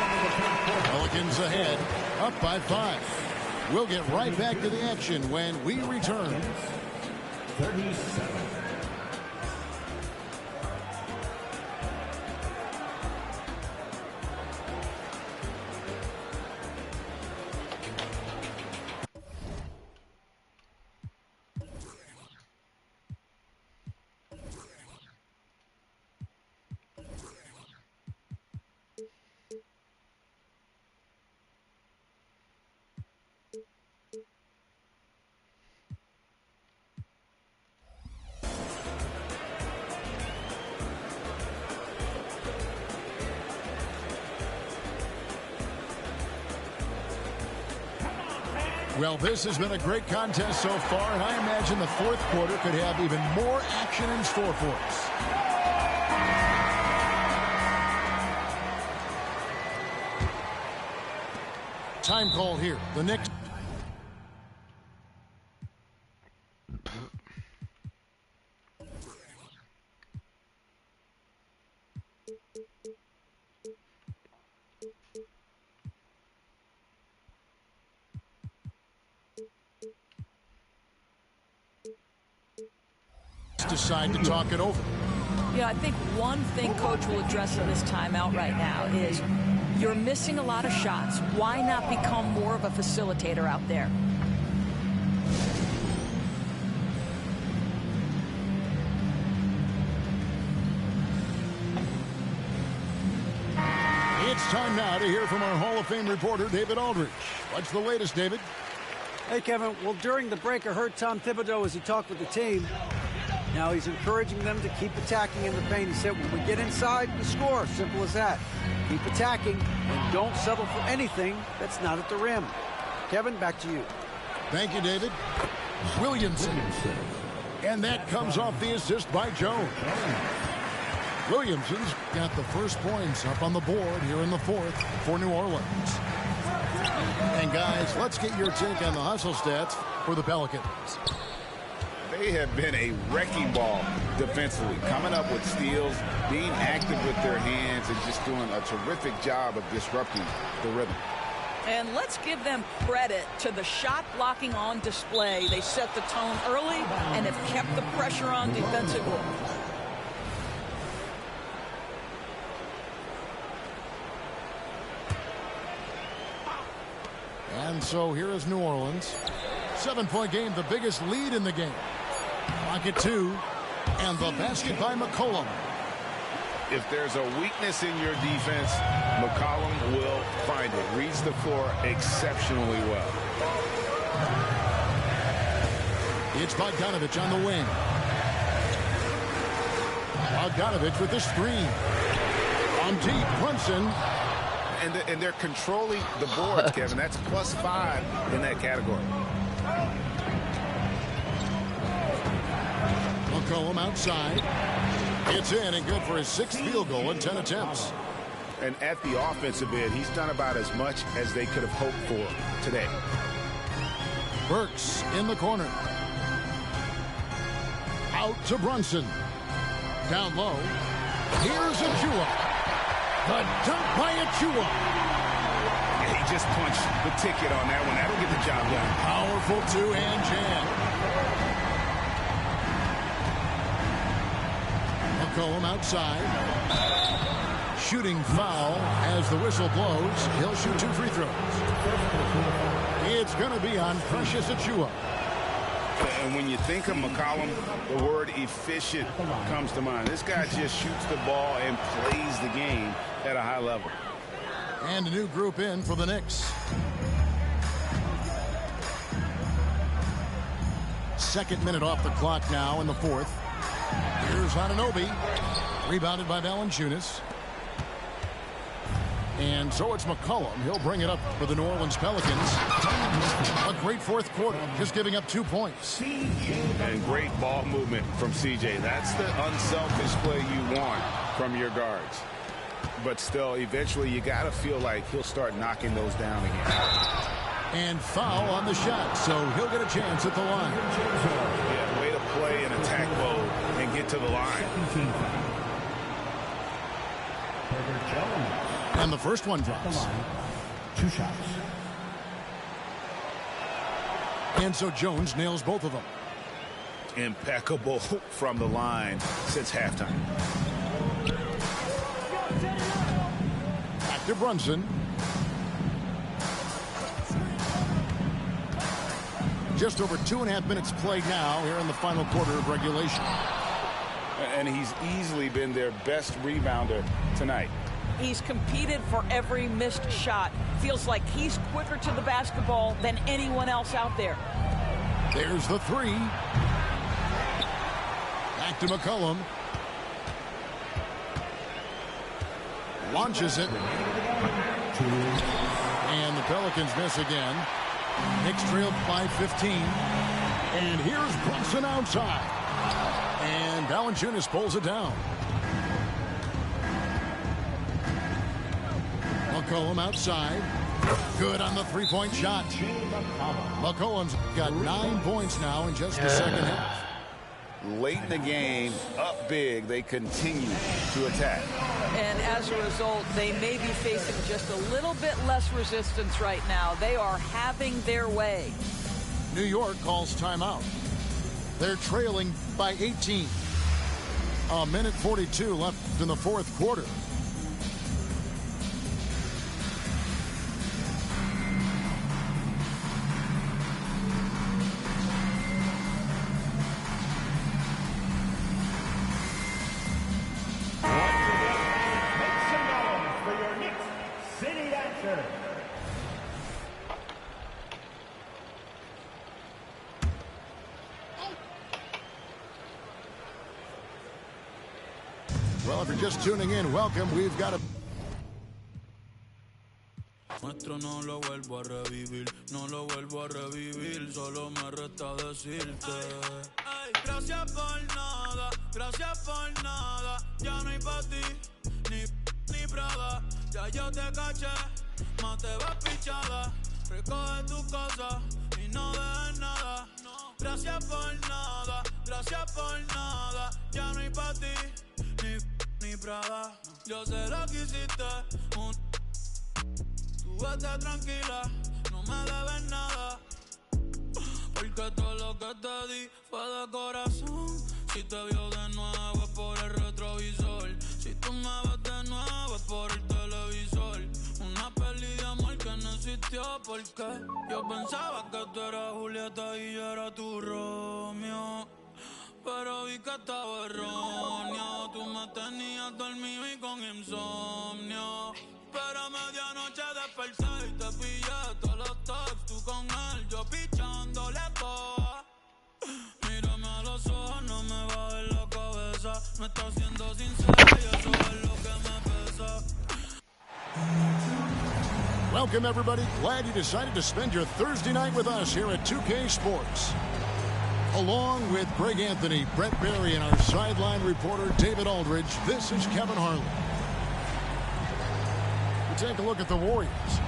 Pelicans ahead, up by 5. We'll get right back to the action when we return. 37. Well, this has been a great contest so far, and I imagine the fourth quarter could have even more action in store for us. Time call here. The Knicks. Decide to talk it over. Yeah, I think one thing Coach will address in this timeout right now is you're missing a lot of shots. Why not become more of a facilitator out there? time now to hear from our Hall of Fame reporter, David Aldridge. What's the latest, David? Hey, Kevin. Well, during the break, I heard Tom Thibodeau as he talked with the team. Now he's encouraging them to keep attacking in the paint. He said, when we get inside, we score. Simple as that. Keep attacking and don't settle for anything that's not at the rim. Kevin, back to you. Thank you, David. Williamson. And that comes off the assist by Jones. Williamson's got the first points up on the board here in the fourth for New Orleans. And guys, let's get your take on the hustle stats for the Pelicans. They have been a wrecking ball defensively, coming up with steals, being active with their hands, and just doing a terrific job of disrupting the rhythm. And let's give them credit to the shot blocking on display. They set the tone early and have kept the pressure on defensively. And so here is New Orleans. 7-point game, the biggest lead in the game. Clock at 2. And the basket by McCollum. If there's a weakness in your defense, McCollum will find it. Reads the floor exceptionally well. It's Bogdanovich on the wing. Bogdanovich with the screen. On deep, Brunson. And they're controlling the boards, Kevin. That's +5 in that category. McCollum outside. It's in and good for his 6th field goal in 10 attempts. And at the offensive end, he's done about as much as they could have hoped for today. Burks in the corner. Out to Brunson. Down low. Here's Achua. The dunk by Achua. He just punched the ticket on that one. That'll get the job done. Powerful two-hand jam. McCollum outside. Shooting foul as the whistle blows. He'll shoot 2 free throws. It's going to be on Precious Achua. And when you think of McCollum, the word efficient comes to mind. This guy just shoots the ball and plays the game at a high level. And a new group in for the Knicks. Second minute off the clock now in the fourth. Here's Anunoby. Rebounded by Valanciunas. And so it's McCollum. He'll bring it up for the New Orleans Pelicans. A great fourth quarter, just giving up 2 points. And great ball movement from CJ. That's the unselfish play you want from your guards. But still, eventually, you got to feel like he'll start knocking those down again. And foul on the shot, so he'll get a chance at the line. Yeah, way to play in attack mode and get to the line. And the first one drops. 2 shots. And so Jones nails both of them. Impeccable from the line since halftime. Back to Brunson. Just over 2.5 minutes played now here in the final quarter of regulation. And he's easily been their best rebounder tonight. He's competed for every missed shot. Feels like he's quicker to the basketball than anyone else out there. There's the 3. Back to McCollum. Launches it. And the Pelicans miss again. Knicks trailed by 15. And here's Brunson outside. And Valanciunas pulls it down. McCollum outside. Good on the 3-point shot. McCollum's got 9 points now in just the second half. Late in the game, up big, they continue to attack. And as a result, they may be facing just a little bit less resistance right now. They are having their way. New York calls timeout. They're trailing by 18. A minute 42 left in the fourth quarter. Well, if you're just tuning in, welcome. We've got a... Nuestro no lo vuelvo a revivir, no lo vuelvo a revivir, solo me resta decirte. Ay, gracias por nada, ya no hay pa' ti, ni Prada, ya yo te caché, más te vas pichada, recoge tus cosas y no dejes nada. Gracias por nada, ya no hay pa' ti, ni Prada, yo sé lo que hiciste, tú vete tranquila, no me debes nada. Porque todo lo que te di fue de corazón. Si te vio de nuevo es por el retrovisor. Si tú me ves de nuevo es por el televisor. Una peli de amor que no existió porque yo pensaba que tú eras Julieta y yo era tu Romeo. Pero vi que estaba erróneo. Tú me tenías dormido y con insomnio. Pero a medianoche desperté y te pillé todos los texts, tú con él, yo pichándole toa. Mírame a los ojos, no me bajes la cabeza. No estás siendo sincera y eso es lo que me pesa. Welcome, everybody. Glad you decided to spend your Thursday night with us here at 2K Sports. Along with Greg Anthony, Brett Barry, and our sideline reporter, David Aldridge, this is Kevin Harlan. Take a look at the Warriors.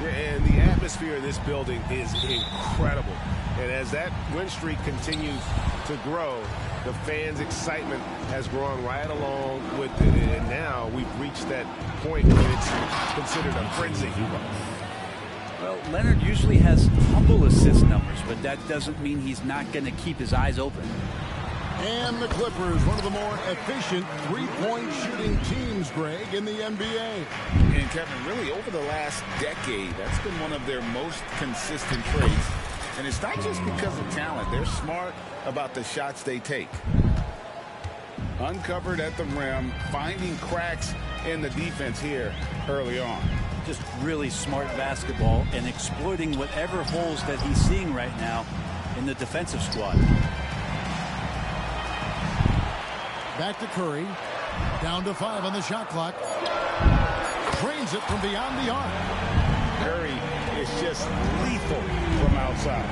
And the atmosphere in this building is incredible. And as that win streak continues to grow, the fans' excitement has grown right along with it. And now we've reached that point where it's considered a frenzy. Well, Leonard usually has humble assist numbers, but that doesn't mean he's not going to keep his eyes open. And the Clippers, one of the more efficient three-point shooting teams, Greg, in the NBA. And Kevin, really over the last decade, that's been one of their most consistent traits. And it's not just because of talent. They're smart about the shots they take. Uncovered at the rim, finding cracks in the defense here early on. Just really smart basketball and exploiting whatever holes that he's seeing right now in the defensive squad. Back to Curry. Down to 5 on the shot clock. Drains it from beyond the arc. Curry is just lethal from outside.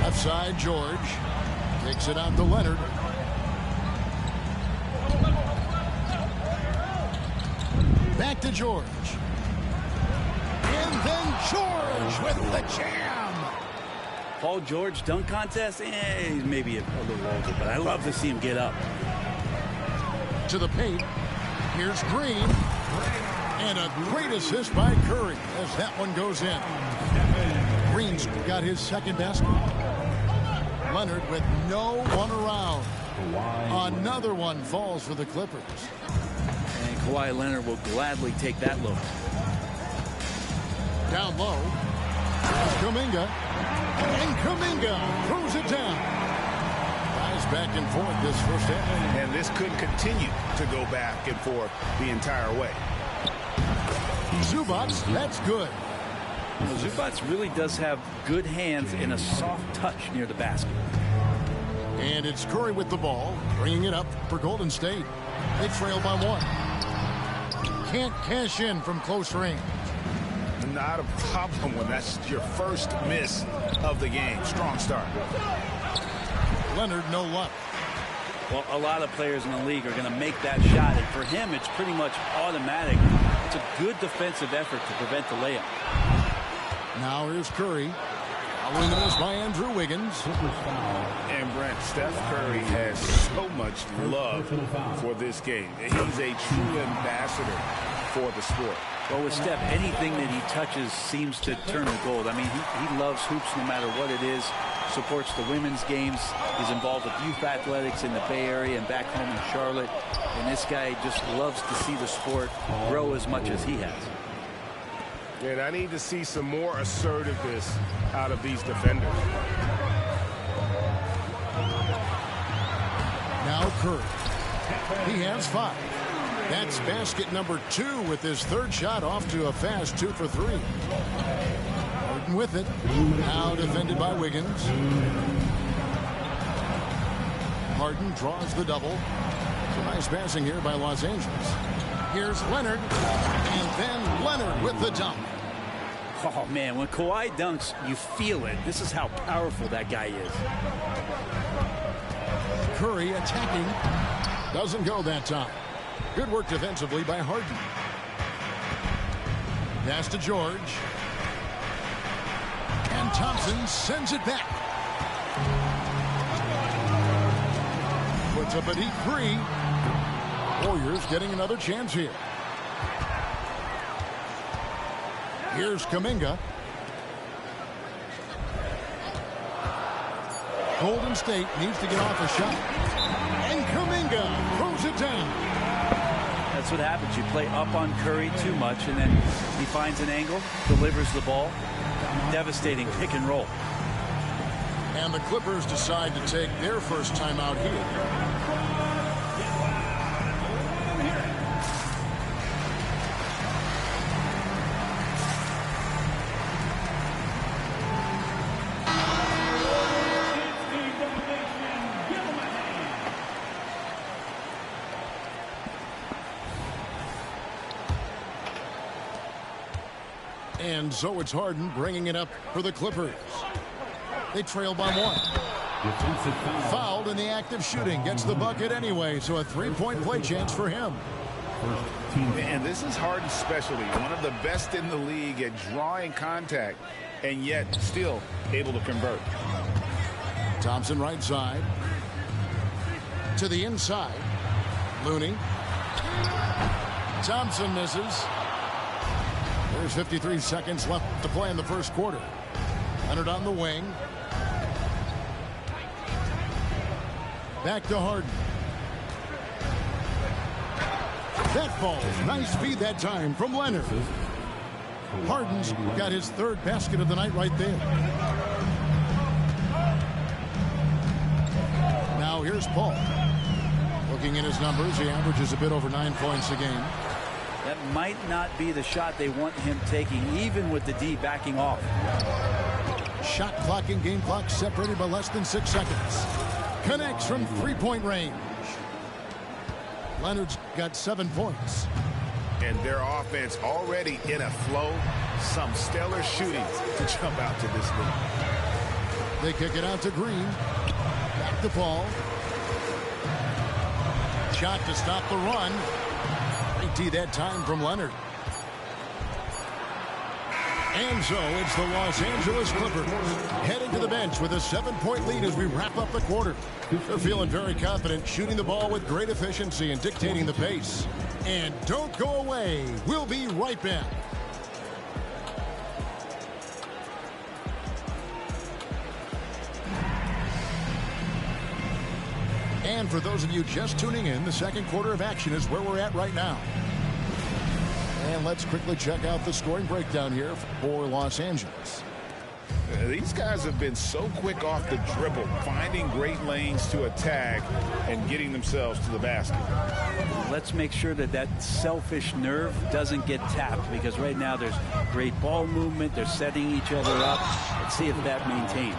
Left side, George. Takes it out to Leonard. Back to George. And then George with the jam. Paul George dunk contest, he's maybe a little older, but I love to see him get up. To the paint. Here's Green. And a great assist by Curry as that one goes in. Green's got his second basket. Leonard with no one around. Another one falls for the Clippers. And Kawhi Leonard will gladly take that look. Down low. There's Kuminga. And Kuminga throws it down. Guys back and forth this first half. And this could continue to go back and forth the entire way. Zubac, that's good. Well, Zubac really does have good hands and a soft touch near the basket. And it's Curry with the ball, bringing it up for Golden State. They trail by 1. Can't cash in from close range. Not a problem when that's your first miss of the game. Strong start. Leonard, no luck. Well, a lot of players in the league are going to make that shot, and for him, it's pretty much automatic. It's a good defensive effort to prevent the layup. Now here's Curry. Following the miss by Andrew Wiggins. And Brent, Steph Curry has so much love for this game. He's a true ambassador for the sport. Well, with Steph, anything that he touches seems to turn to gold. I mean, he loves hoops no matter what it is. Supports the women's games. He's involved with youth athletics in the Bay Area and back home in Charlotte. And this guy just loves to see the sport grow as much as he has. And I need to see some more assertiveness out of these defenders. Now Curry. He has 5. That's basket number 2 with his third shot off to a fast 2 for 3. Harden with it. Now defended by Wiggins. Harden draws the double. So nice passing here by Los Angeles. Here's Leonard. And then Leonard with the dunk. Oh, man, when Kawhi dunks, you feel it. This is how powerful that guy is. Curry attacking. Doesn't go that time. Good work defensively by Harden. Pass to George. And Thompson sends it back. Puts up a deep three. Warriors getting another chance here. Here's Kuminga. Golden State needs to get off a shot. And Kuminga throws it down. That's what happens. You play up on Curry too much, and then he finds an angle, delivers the ball. Devastating pick and roll. And the Clippers decide to take their first timeout here. And so it's Harden bringing it up for the Clippers. They trail by one. Fouled in the act of shooting. Gets the bucket anyway, so a three-point play chance for him. And this is Harden's specialty. One of the best in the league at drawing contact, and yet still able to convert. Thompson right side. To the inside. Looney. Thompson misses. There's 53 seconds left to play in the first quarter. Leonard on the wing. Back to Harden. That falls. Nice feed that time from Leonard. Harden's got his third basket of the night right there. Now here's Paul. Looking at his numbers, he averages a bit over 9 points a game. That might not be the shot they want him taking, even with the D backing off. Shot clock and game clock separated by less than 6 seconds. Connects from three-point range. Leonard's got 7 points. And their offense already in a flow. Some stellar shooting to jump out to this lead. They kick it out to Green. Back to Paul. Shot to stop the run. That time from Leonard. And so it's the Los Angeles Clippers heading to the bench with a 7-point lead as we wrap up the quarter. They're feeling very confident, shooting the ball with great efficiency and dictating the pace. And don't go away. We'll be right back. And for those of you just tuning in, the second quarter of action is where we're at right now. And let's quickly check out the scoring breakdown here for Los Angeles. These guys have been so quick off the dribble, finding great lanes to attack and getting themselves to the basket. Let's make sure that that selfish nerve doesn't get tapped, because right now there's great ball movement. They're setting each other up. Let's see if that maintains.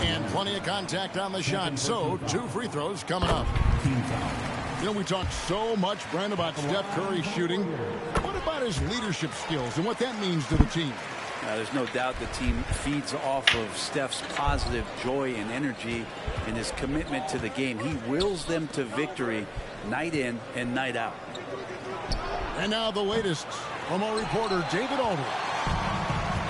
And plenty of contact on the shot. So 2 free throws coming up. You know, we talk so much, Brent, about Steph Curry shooting. What about his leadership skills and what that means to the team? There's no doubt the team feeds off of Steph's positive joy and energy and his commitment to the game. He wills them to victory night in and night out. And now the latest from our reporter, David Aldridge.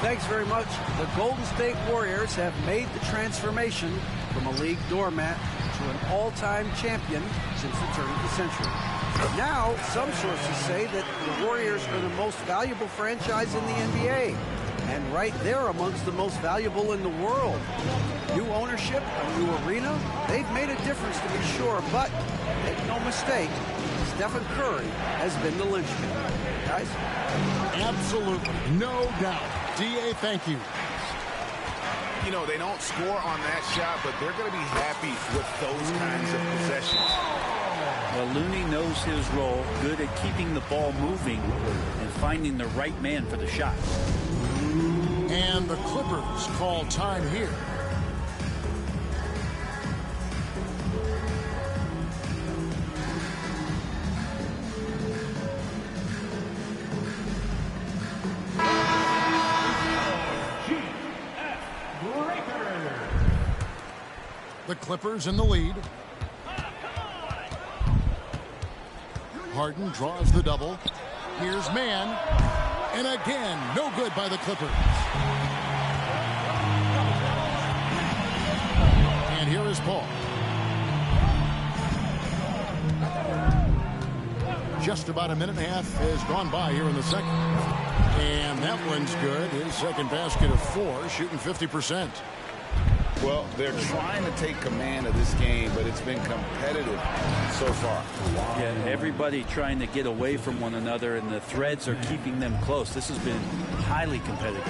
Thanks very much. The Golden State Warriors have made the transformation from a league doormat to an all-time champion since the turn of the century. Now, some sources say that the Warriors are the most valuable franchise in the NBA. And right there amongst the most valuable in the world. New ownership, a new arena, they've made a difference to be sure, but make no mistake, Stephen Curry has been the linchpin. Guys? Absolutely, no doubt. D.A., thank you. You know, they don't score on that shot, but they're going to be happy with those kinds of possessions. Well, Looney knows his role, good at keeping the ball moving and finding the right man for the shot. And the Clippers call time here. The Clippers in the lead. Harden draws the double. Here's man. And again, no good by the Clippers. And here is Paul. Just about a minute and a half has gone by here in the second. And that one's good. His second basket of 4, shooting 50%. Well, they're trying to take command of this game, but it's been competitive so far. Yeah, everybody trying to get away from one another, and the threads are keeping them close. This has been highly competitive.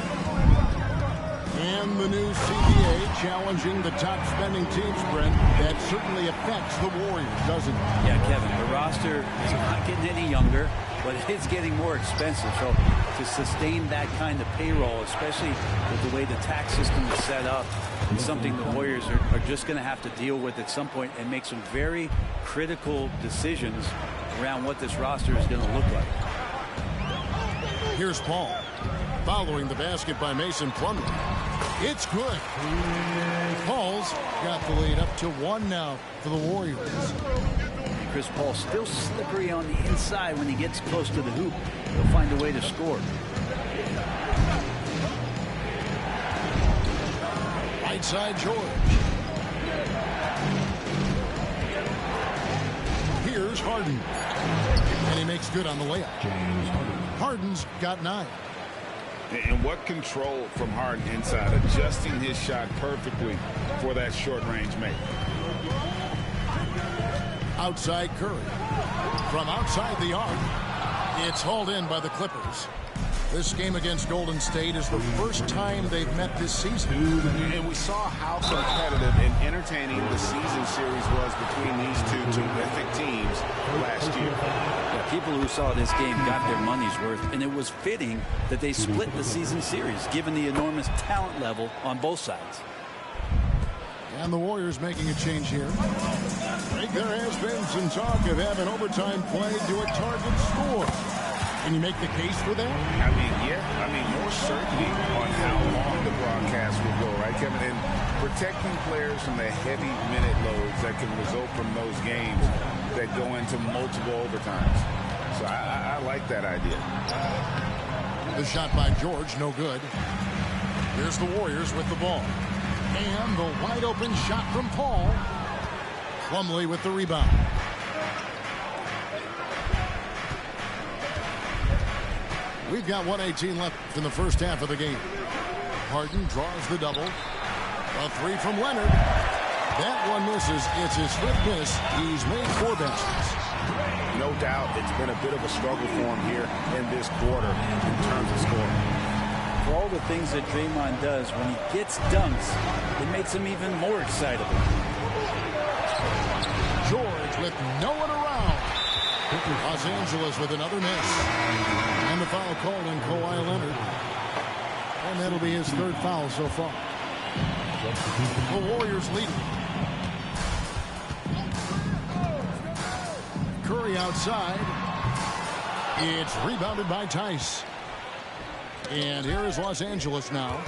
And the new CBA challenging the top spending teams, Brent. That certainly affects the Warriors, doesn't it? Yeah, Kevin, the roster is not getting any younger, but it's getting more expensive. So to sustain that kind of payroll, especially with the way the tax system is set up, is something the Warriors are just going to have to deal with at some point and make some very critical decisions around what this roster is going to look like. Here's Paul. Following the basket by Mason Plumlee. It's good. Paul's got the lead up to 1 now for the Warriors. Chris Paul still slippery on the inside when he gets close to the hoop. He'll find a way to score. Right side, George. Here's Harden. And he makes good on the layup. Harden's got 9. And what control from Harden inside, adjusting his shot perfectly for that short-range make. Outside Curry. From outside the arc, it's hauled in by the Clippers. This game against Golden State is the first time they've met this season. And we saw how competitive and entertaining the season series was between these two terrific teams last year. Yeah, people who saw this game got their money's worth, and it was fitting that they split the season series, given the enormous talent level on both sides. And the Warriors making a change here. There has been some talk of having overtime play to a target score. Can you make the case for that? I mean, yeah. I mean, more certainty on how long the broadcast will go, right, Kevin? And protecting players from the heavy minute loads that can result from those games that go into multiple overtimes. So I like that idea. The shot by George, no good. Here's the Warriors with the ball. And the wide open shot from Paul. Plumlee with the rebound. We've got 1:18 left in the first half of the game. Harden draws the double. A 3 from Leonard. That one misses. It's his 5th miss. He's made 4 baskets. No doubt it's been a bit of a struggle for him here in this quarter in terms of scoring. For all the things that Draymond does, when he gets dunks, it makes him even more excitable. George with no one around. Los Angeles with another miss. And the foul called on Kawhi Leonard. And that'll be his 3rd foul so far. The Warriors lead. Curry outside. It's rebounded by Tice. And here is Los Angeles now.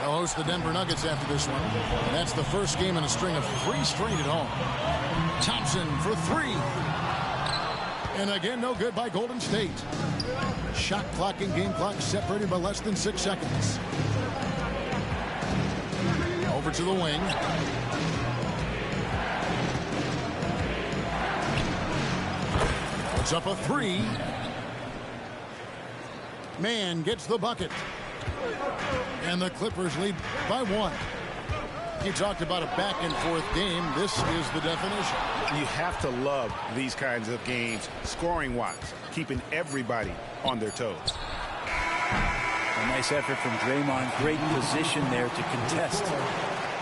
They'll host the Denver Nuggets after this one. And that's the first game in a string of 3 straight at home. Thompson for 3. And again, no good by Golden State. Shot clock and game clock separated by less than 6 seconds. Over to the wing. Puts up a 3. Man gets the bucket. And the Clippers lead by 1. You talked about a back-and-forth game. This is the definition. You have to love these kinds of games, scoring-wise, keeping everybody on their toes. A nice effort from Draymond. Great position there to contest.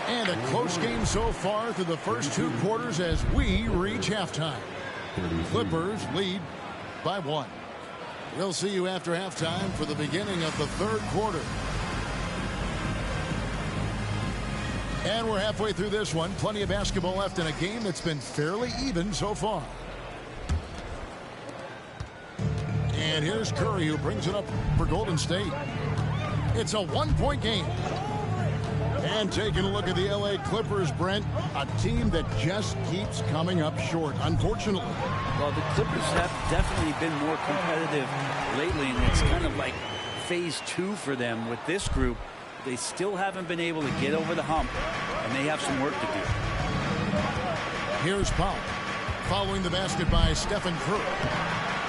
And a close game so far through the first 2 quarters as we reach halftime. Clippers lead by 1. We'll see you after halftime for the beginning of the 3rd quarter. And we're halfway through this one. Plenty of basketball left in a game that's been fairly even so far. And here's Curry, who brings it up for Golden State. It's a 1-point game. And taking a look at the L.A. Clippers, Brent, a team that just keeps coming up short, unfortunately. Well, the Clippers have definitely been more competitive lately, and it's kind of like phase 2 for them with this group. They still haven't been able to get over the hump, and they have some work to do. Here's Powell. Following the basket by Stephen Curry.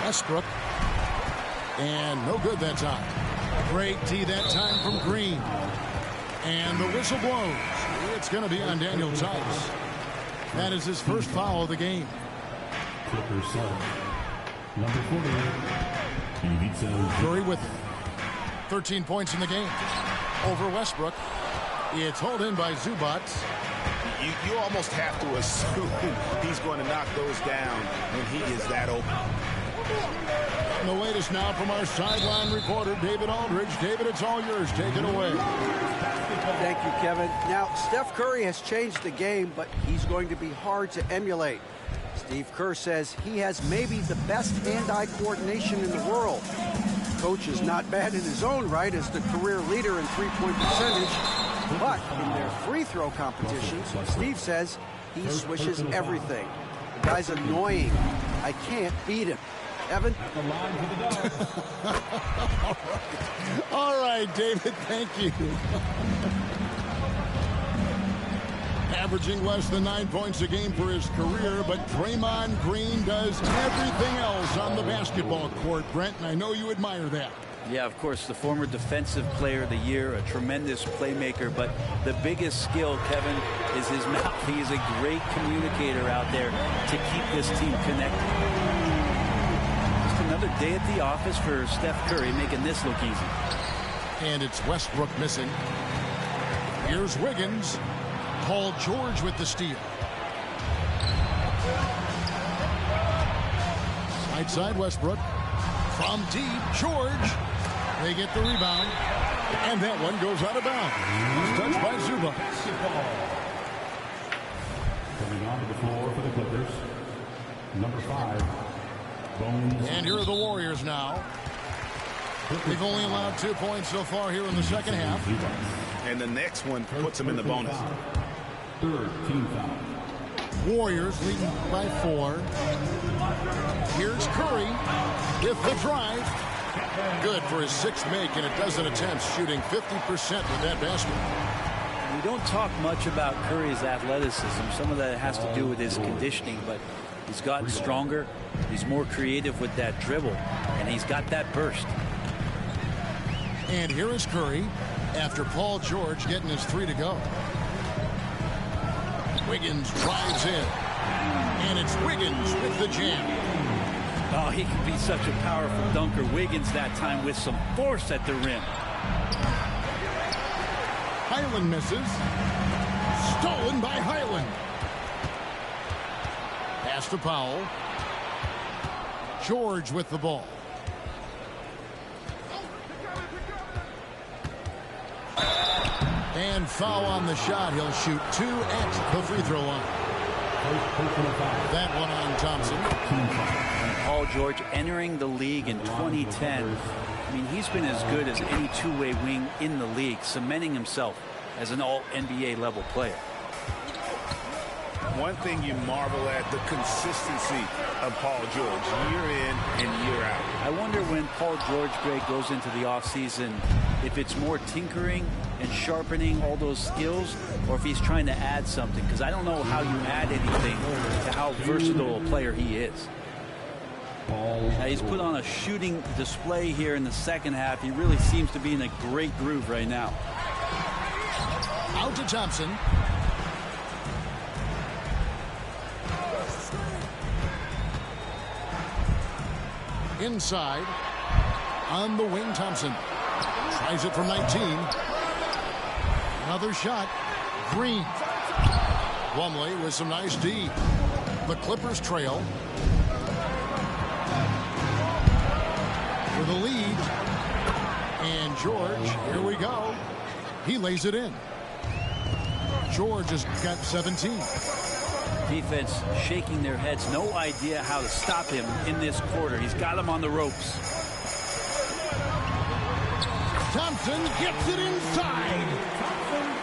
Westbrook. And no good that time. Great D that time from Green. And the whistle blows. It's going to be on Daniel Tice. That is his first foul of the game. Clippers 7. Number 48. Curry with 13 points in the game. Over Westbrook. It's hauled in by Zubac. You almost have to assume he's going to knock those down when he is that open. And the latest now from our sideline reporter, David Aldridge. David, it's all yours. Take it away. Thank you, Kevin. Now, Steph Curry has changed the game, but he's going to be hard to emulate. Steve Kerr says he has maybe the best hand-eye coordination in the world. Coach is not bad in his own right as the career leader in three-point percentage, but in their free throw competitions, Steve says he swishes everything. The guy's annoying. I can't beat him. Evan? All right, David, thank you. Averaging less than 9 points a game for his career, but Draymond Green does everything else on the basketball court, Brent, and I know you admire that. Yeah, of course, the former Defensive Player of the Year, a tremendous playmaker, but the biggest skill, Kevin, is his mouth. He is a great communicator out there to keep this team connected. Just another day at the office for Steph Curry, making this look easy. And it's Westbrook missing. Here's Wiggins. Paul George with the steal. Right side Westbrook. From deep, George. They get the rebound. And that one goes out of bounds. Touched by Zubac. Coming onto the floor for the Clippers, number 5, Bones. And here are the Warriors now. They've only allowed 2 points so far here in the second half. And the next one puts them in the bonus. Third team foul. Warriors leading by 4. Here's Curry with the drive. Good for his 6th make in a dozen attempts, shooting 50% with that basket. We don't talk much about Curry's athleticism. Some of that has to do with his conditioning, but he's gotten stronger. He's more creative with that dribble, and he's got that burst. And here is Curry after Paul George getting his 3 to go. Wiggins drives in. And it's Wiggins with the jam. Oh, he can be such a powerful dunker. Wiggins that time with some force at the rim. Highland misses. Stolen by Highland. Pass to Powell. George with the ball. And foul on the shot. He'll shoot 2 at the free throw line. That one on Thompson. And Paul George entering the league in 2010. I mean, he's been as good as any two-way wing in the league, cementing himself as an all-NBA level player. One thing you marvel at, the consistency of Paul George, year in and year out. I wonder when Paul George, Greg, goes into the offseason, if it's more tinkering and sharpening all those skills, or if he's trying to add something, because I don't know how you add anything to how versatile a player he is. Now, he's put on a shooting display here in the second half. He really seems to be in a great groove right now. Out to Thompson. Inside. On the wing, Thompson. Tries it from 19. Another shot. Green. Plumlee with some nice D. The Clippers trail. For the lead. And George, here we go. He lays it in. George has got 17. Defense shaking their heads. No idea how to stop him in this quarter. He's got him on the ropes. Thompson gets it inside.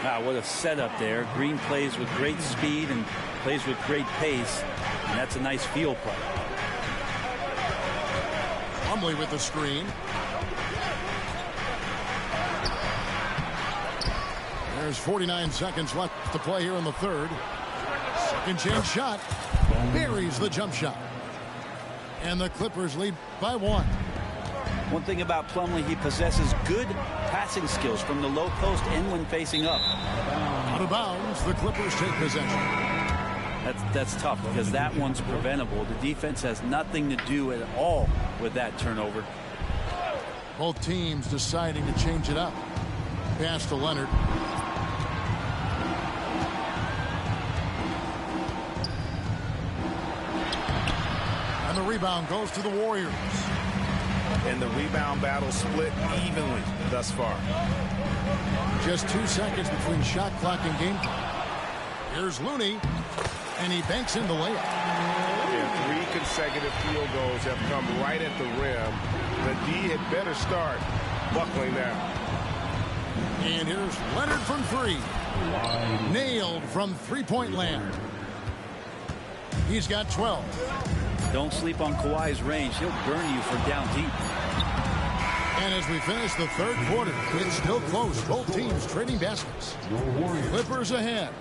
Wow, what a setup there. Green plays with great speed and plays with great pace, and that's a nice field play. Plumlee with the screen. There's 49 seconds left to play here in the third. Second chance shot. Buries the jump shot. And the Clippers lead by 1. One thing about Plumlee, he possesses good passing skills from the low post and when facing up. Out of bounds, the Clippers take possession. That's tough because that one's preventable. The defense has nothing to do at all with that turnover. Both teams deciding to change it up. Pass to Leonard. And the rebound goes to the Warriors. And the rebound battle split evenly thus far. Just 2 seconds between shot clock and game clock. Here's Looney, and he banks in the layup. And 3 consecutive field goals have come right at the rim. The D had better start buckling down. And here's Leonard from 3. Nailed from three-point land. He's got 12. Don't sleep on Kawhi's range. He'll burn you from down deep. And as we finish the third quarter, it's still close. Both teams trading baskets. Clippers ahead.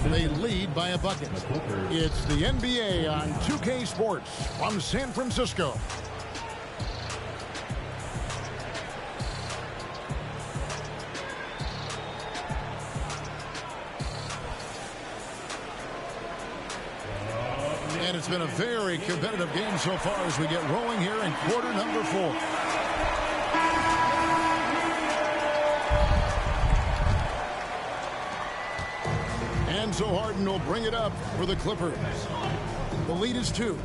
They lead by a bucket. It's the NBA on 2K Sports from San Francisco. And it's been a very competitive game so far as we get rolling here in quarter number 4. So Harden will bring it up for the Clippers. The lead is 2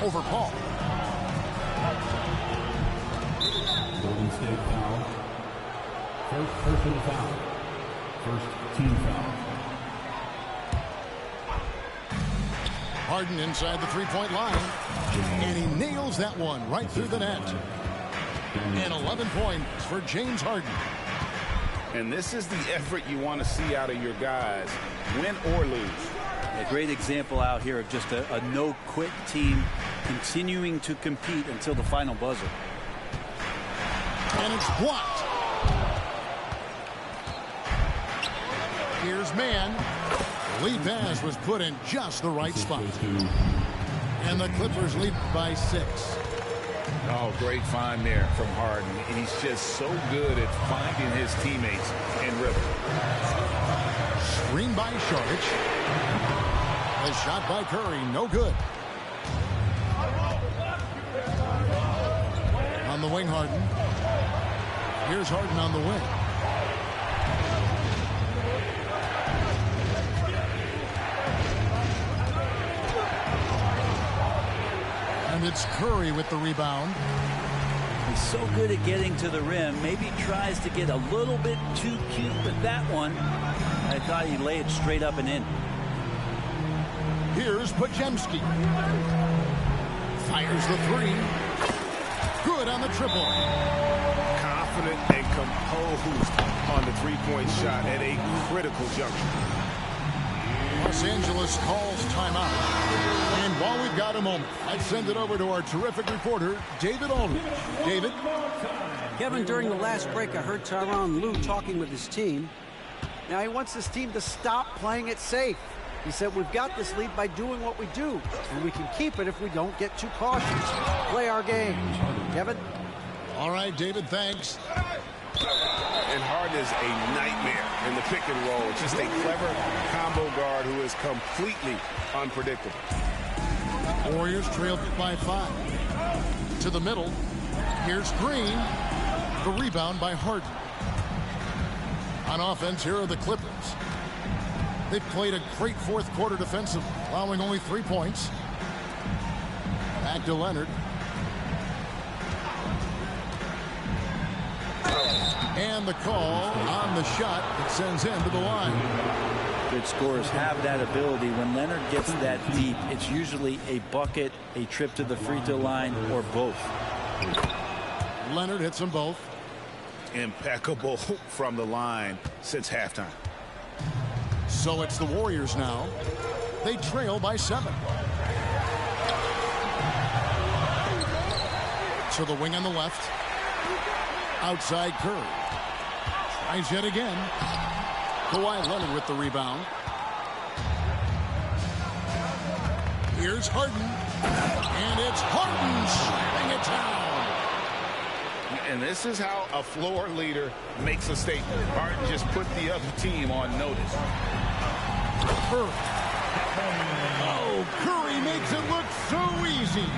over Paul. Golden State foul. First personal foul. First team foul. Harden inside the three-point line. And he nails that one right through the net. And 11 points for James Harden. And this is the effort you want to see out of your guys, win or lose. A great example out here of just a no-quit team continuing to compete until the final buzzer. And it's blocked. Here's Mann. Lead pass was put in just the right spot. And the Clippers lead by 6. Oh, great find there from Harden. He's just so good at finding his teammates in rhythm. Screen by Šarić. A shot by Curry, no good. On the wing, Harden. Here's Harden on the wing. And it's Curry with the rebound. He's so good at getting to the rim. Maybe tries to get a little bit too cute with that one. I thought he'd lay it straight up and in. Here's Podziemski. Fires the 3. Good on the triple. Confident and composed on the three-point shot at a critical juncture. Los Angeles calls timeout. And while we've got a moment, I'd send it over to our terrific reporter, David Aldridge. David? Kevin, during the last break, I heard Tyronn Lue talking with his team. Now he wants his team to stop playing it safe. He said, we've got this lead by doing what we do, and we can keep it if we don't get too cautious. Play our game. Kevin? All right, David, thanks. And Harden is a nightmare in the pick and roll. Just a clever combo guard who is completely unpredictable. Warriors trail by 5. To the middle. Here's Green. The rebound by Harden. On offense, here are the Clippers. They've played a great fourth quarter defensive, allowing only 3 points. Back to Leonard. And the call on the shot that sends him to the line. Good scorers have that ability. When Leonard gets that deep, it's usually a bucket, a trip to the free throw line, or both. Leonard hits them both. impeccable from the line since halftime. So it's the Warriors now. They trail by 7. To the wing on the left. Outside Curry. Tries yet again. Kawhi Leonard with the rebound. Here's Harden. And it's Harden slamming it down. And this is how a floor leader makes a statement. Harden just put the other team on notice. Curry. Oh, Curry makes it look so easy.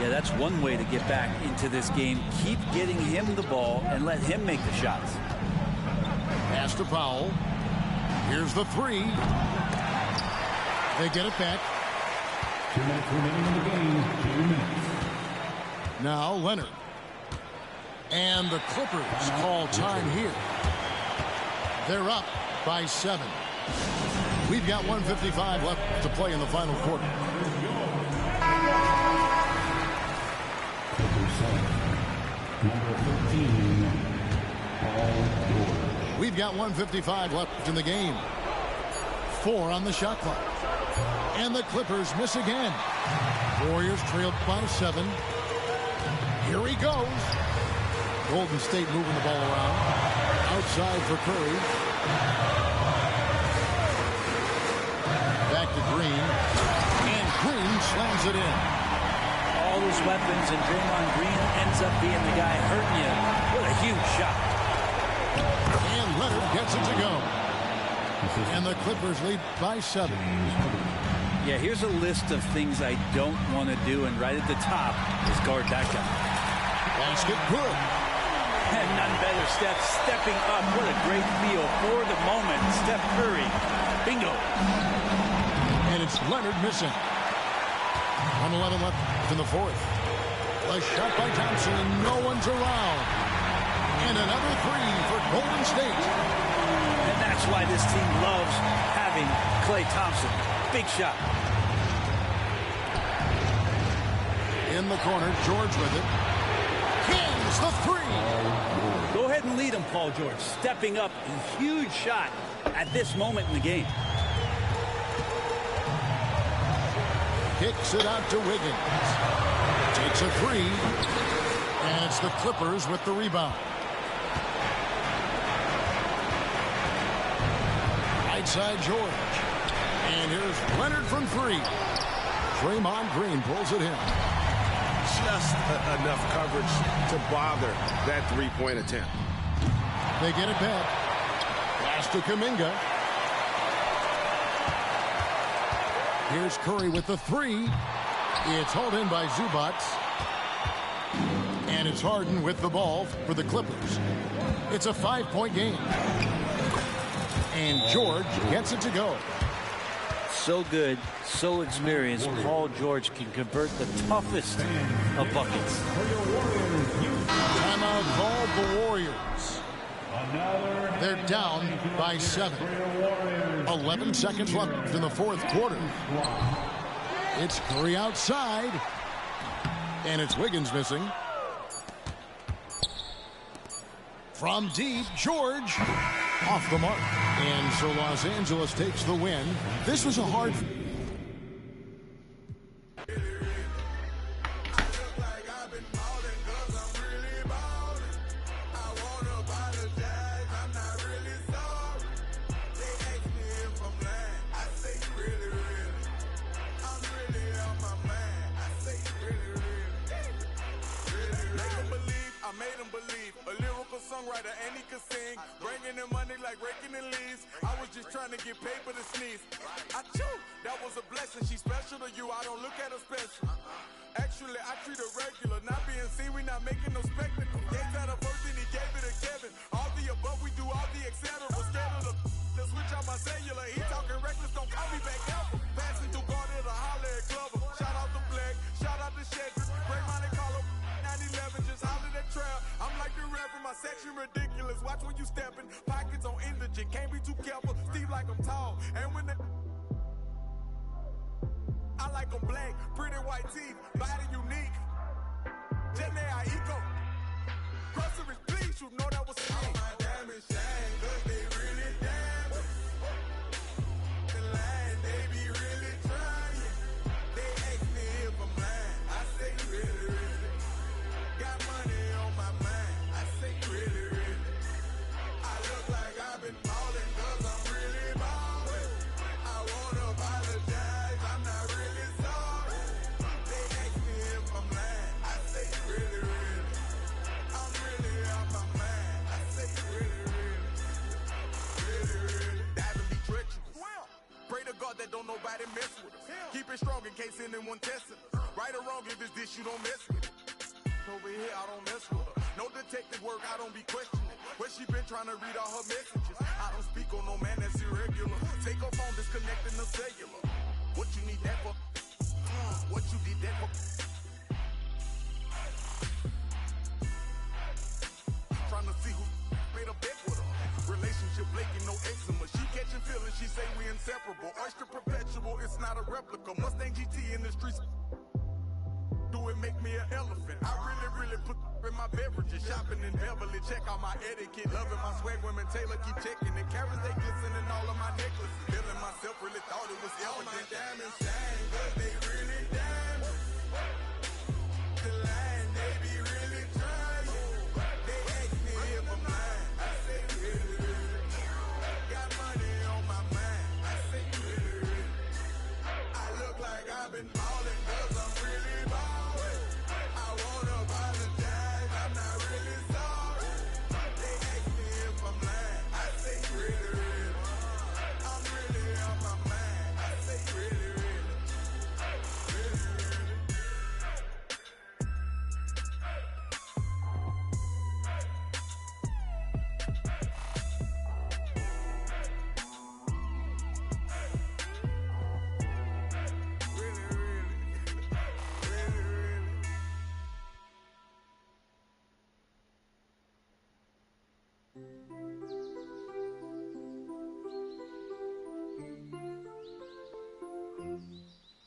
Yeah, that's one way to get back into this game. Keep getting him the ball and let him make the shots. Pass to Powell. Here's the 3. They get it back. 2 minutes remaining in the game. 2 minutes. Now Leonard. And the Clippers call time here. They're up by 7. We've got 1:55 left to play in the final quarter. Number 13, Paul George. We've got 1:55 left in the game. 4 on the shot clock. And the Clippers miss again. Warriors trailed by 7. Here he goes. Golden State moving the ball around. Outside for Curry. Back to Green. And Green slams it in. All those weapons, and Draymond Green ends up being the guy hurting you. What a huge shot. And Leonard gets it to go. And the Clippers lead by 7. Yeah, here's a list of things I don't want to do, and right at the top is guard that guy. Basket good. And none better, Steph stepping up. What a great feel for the moment. Steph Curry. Bingo. And it's Leonard missing. 1:11 left in the 4th. A shot by Thompson, and no one's around. And another 3 for Golden State. And that's why this team loves having Klay Thompson. Big shot. In the corner, George with it. Kings the 3. Go ahead and lead him, Paul George. Stepping up, a huge shot at this moment in the game. Kicks it out to Wiggins. Takes a 3. And it's the Clippers with the rebound. Right side, George. And here's Leonard from 3. Draymond Green pulls it in. Just enough coverage to bother that three-point attempt. They get it back. Pass to Kuminga. Here's Curry with the 3. It's hauled in by Zubac. And it's Harden with the ball for the Clippers. It's a 5-point game. And George gets it to go. So good, so experienced. Paul George can convert the toughest of buckets. Timeout called the Warriors. They're down by 7. 11 seconds left in the 4th quarter. It's Curry outside. And it's Wiggins missing. From deep, George off the mark. And so Los Angeles takes the win. This was a hard... songwriter and he could sing, bringing in money like raking in leaves. I was just trying to get paper to sneeze. Achoo, that was a blessing. She's special to you, I don't look at her special. Actually, I treat her regular. Not being seen, we not making no spectacle. Gates had a first and he gave it to Kevin. All the above, we do all the etc. Scared of the switch out my cellular. He talking reckless, don't call me back ever. Passing through Garden to holler at Glover. Shout out to Black, shout out to Shedrick. Break money, call him 911, just holler that trail. I'm like the rapper, my section ridiculous. Watch when you stepping, pockets on indigent. Can't be too careful, Steve like I'm tall. And when the I like them black, pretty white teeth, body unique. Jenny, I eco. Groceries, please. with you, know that was me. All my diamonds shine, cause they really diamonds. The line, they be really trying. They ask me if I'm lying, I say really, really. Got money on my mind, I say really, really. I look like I've been ballin' cause I'm really ballin'. I wanna apologize, I'm not really sorry. They ask me if I'm lying, I say really, really. I'm really out my mind, I say really, really. Really, really. Diamond be treacherous. Pray to God that don't nobody mess with us. Keep it strong in case anyone testing us. Right or wrong, if it's this, you don't mess with it. Over here, I don't mess with her. No detective work, I don't be questioning. Where she been trying to read all her messages. I don't speak on no man that's irregular. Take her phone, disconnecting the cellular. What you need that for? What you did that for? Trying to see who made a bet with her. Relationship flaking, no eczema. She catching feelings, she say we inseparable. Oyster perpetual, it's not a replica. Mustang GT in the streets. Do it make me an elephant? I really put in my beverages. Shopping in Beverly, check out my etiquette. Loving my swag, women Taylor keep checking it. Carrots, they glistening all of my necklaces. Feeling myself, really thought it was evident. All my diamonds shine, cause they really diamonds. The line, they be really trying. They ask me if I'm lying, I say really, really. Got money on my mind, I say really, really. I look like I've been ballin' cause I'm really ballin'. I wanna apologize, I'm not really sorry. They ask me if I'm lying, I say really, really. I'm really on my mind, I say really, really. Really, really.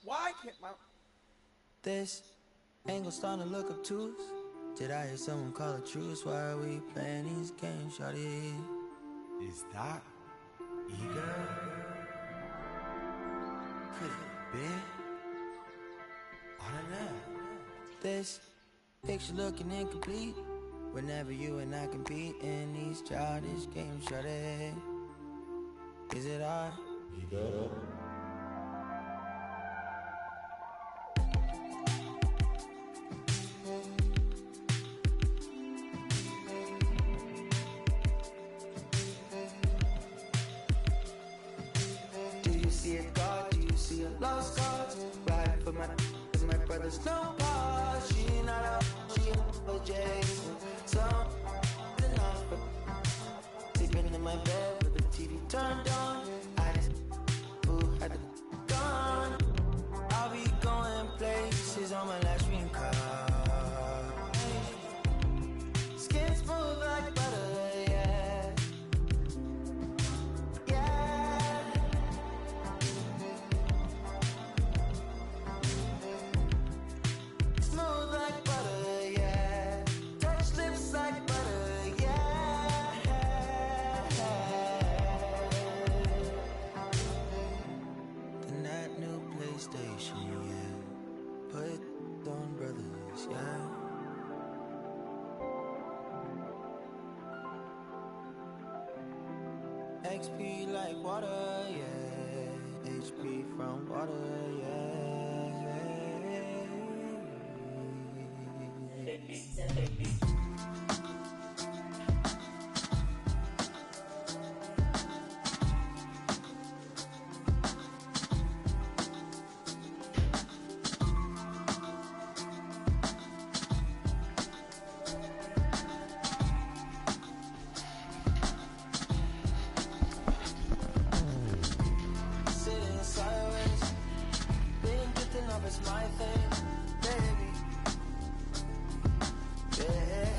Why can't my... This angle starting to look obtuse. Did I hear someone call a truce? Why are we playing these games, shawty? Is that ego? Could it be? I don't know. This picture looking incomplete. Whenever you and I compete in these childish games, shawty. Is it our ego? Lost cause, right for my brother's no pause. She not out, she a Jason. Something off, sleeping in my bed with the TV turned on. I just, had the gun. I'll be going places on my last ring card. Skin smooth like butter, yeah. XP like water, yeah. HP from water, yeah. It's my thing, baby. Yeah.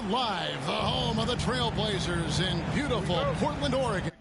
Live, the home of the Trailblazers in beautiful Portland, Oregon.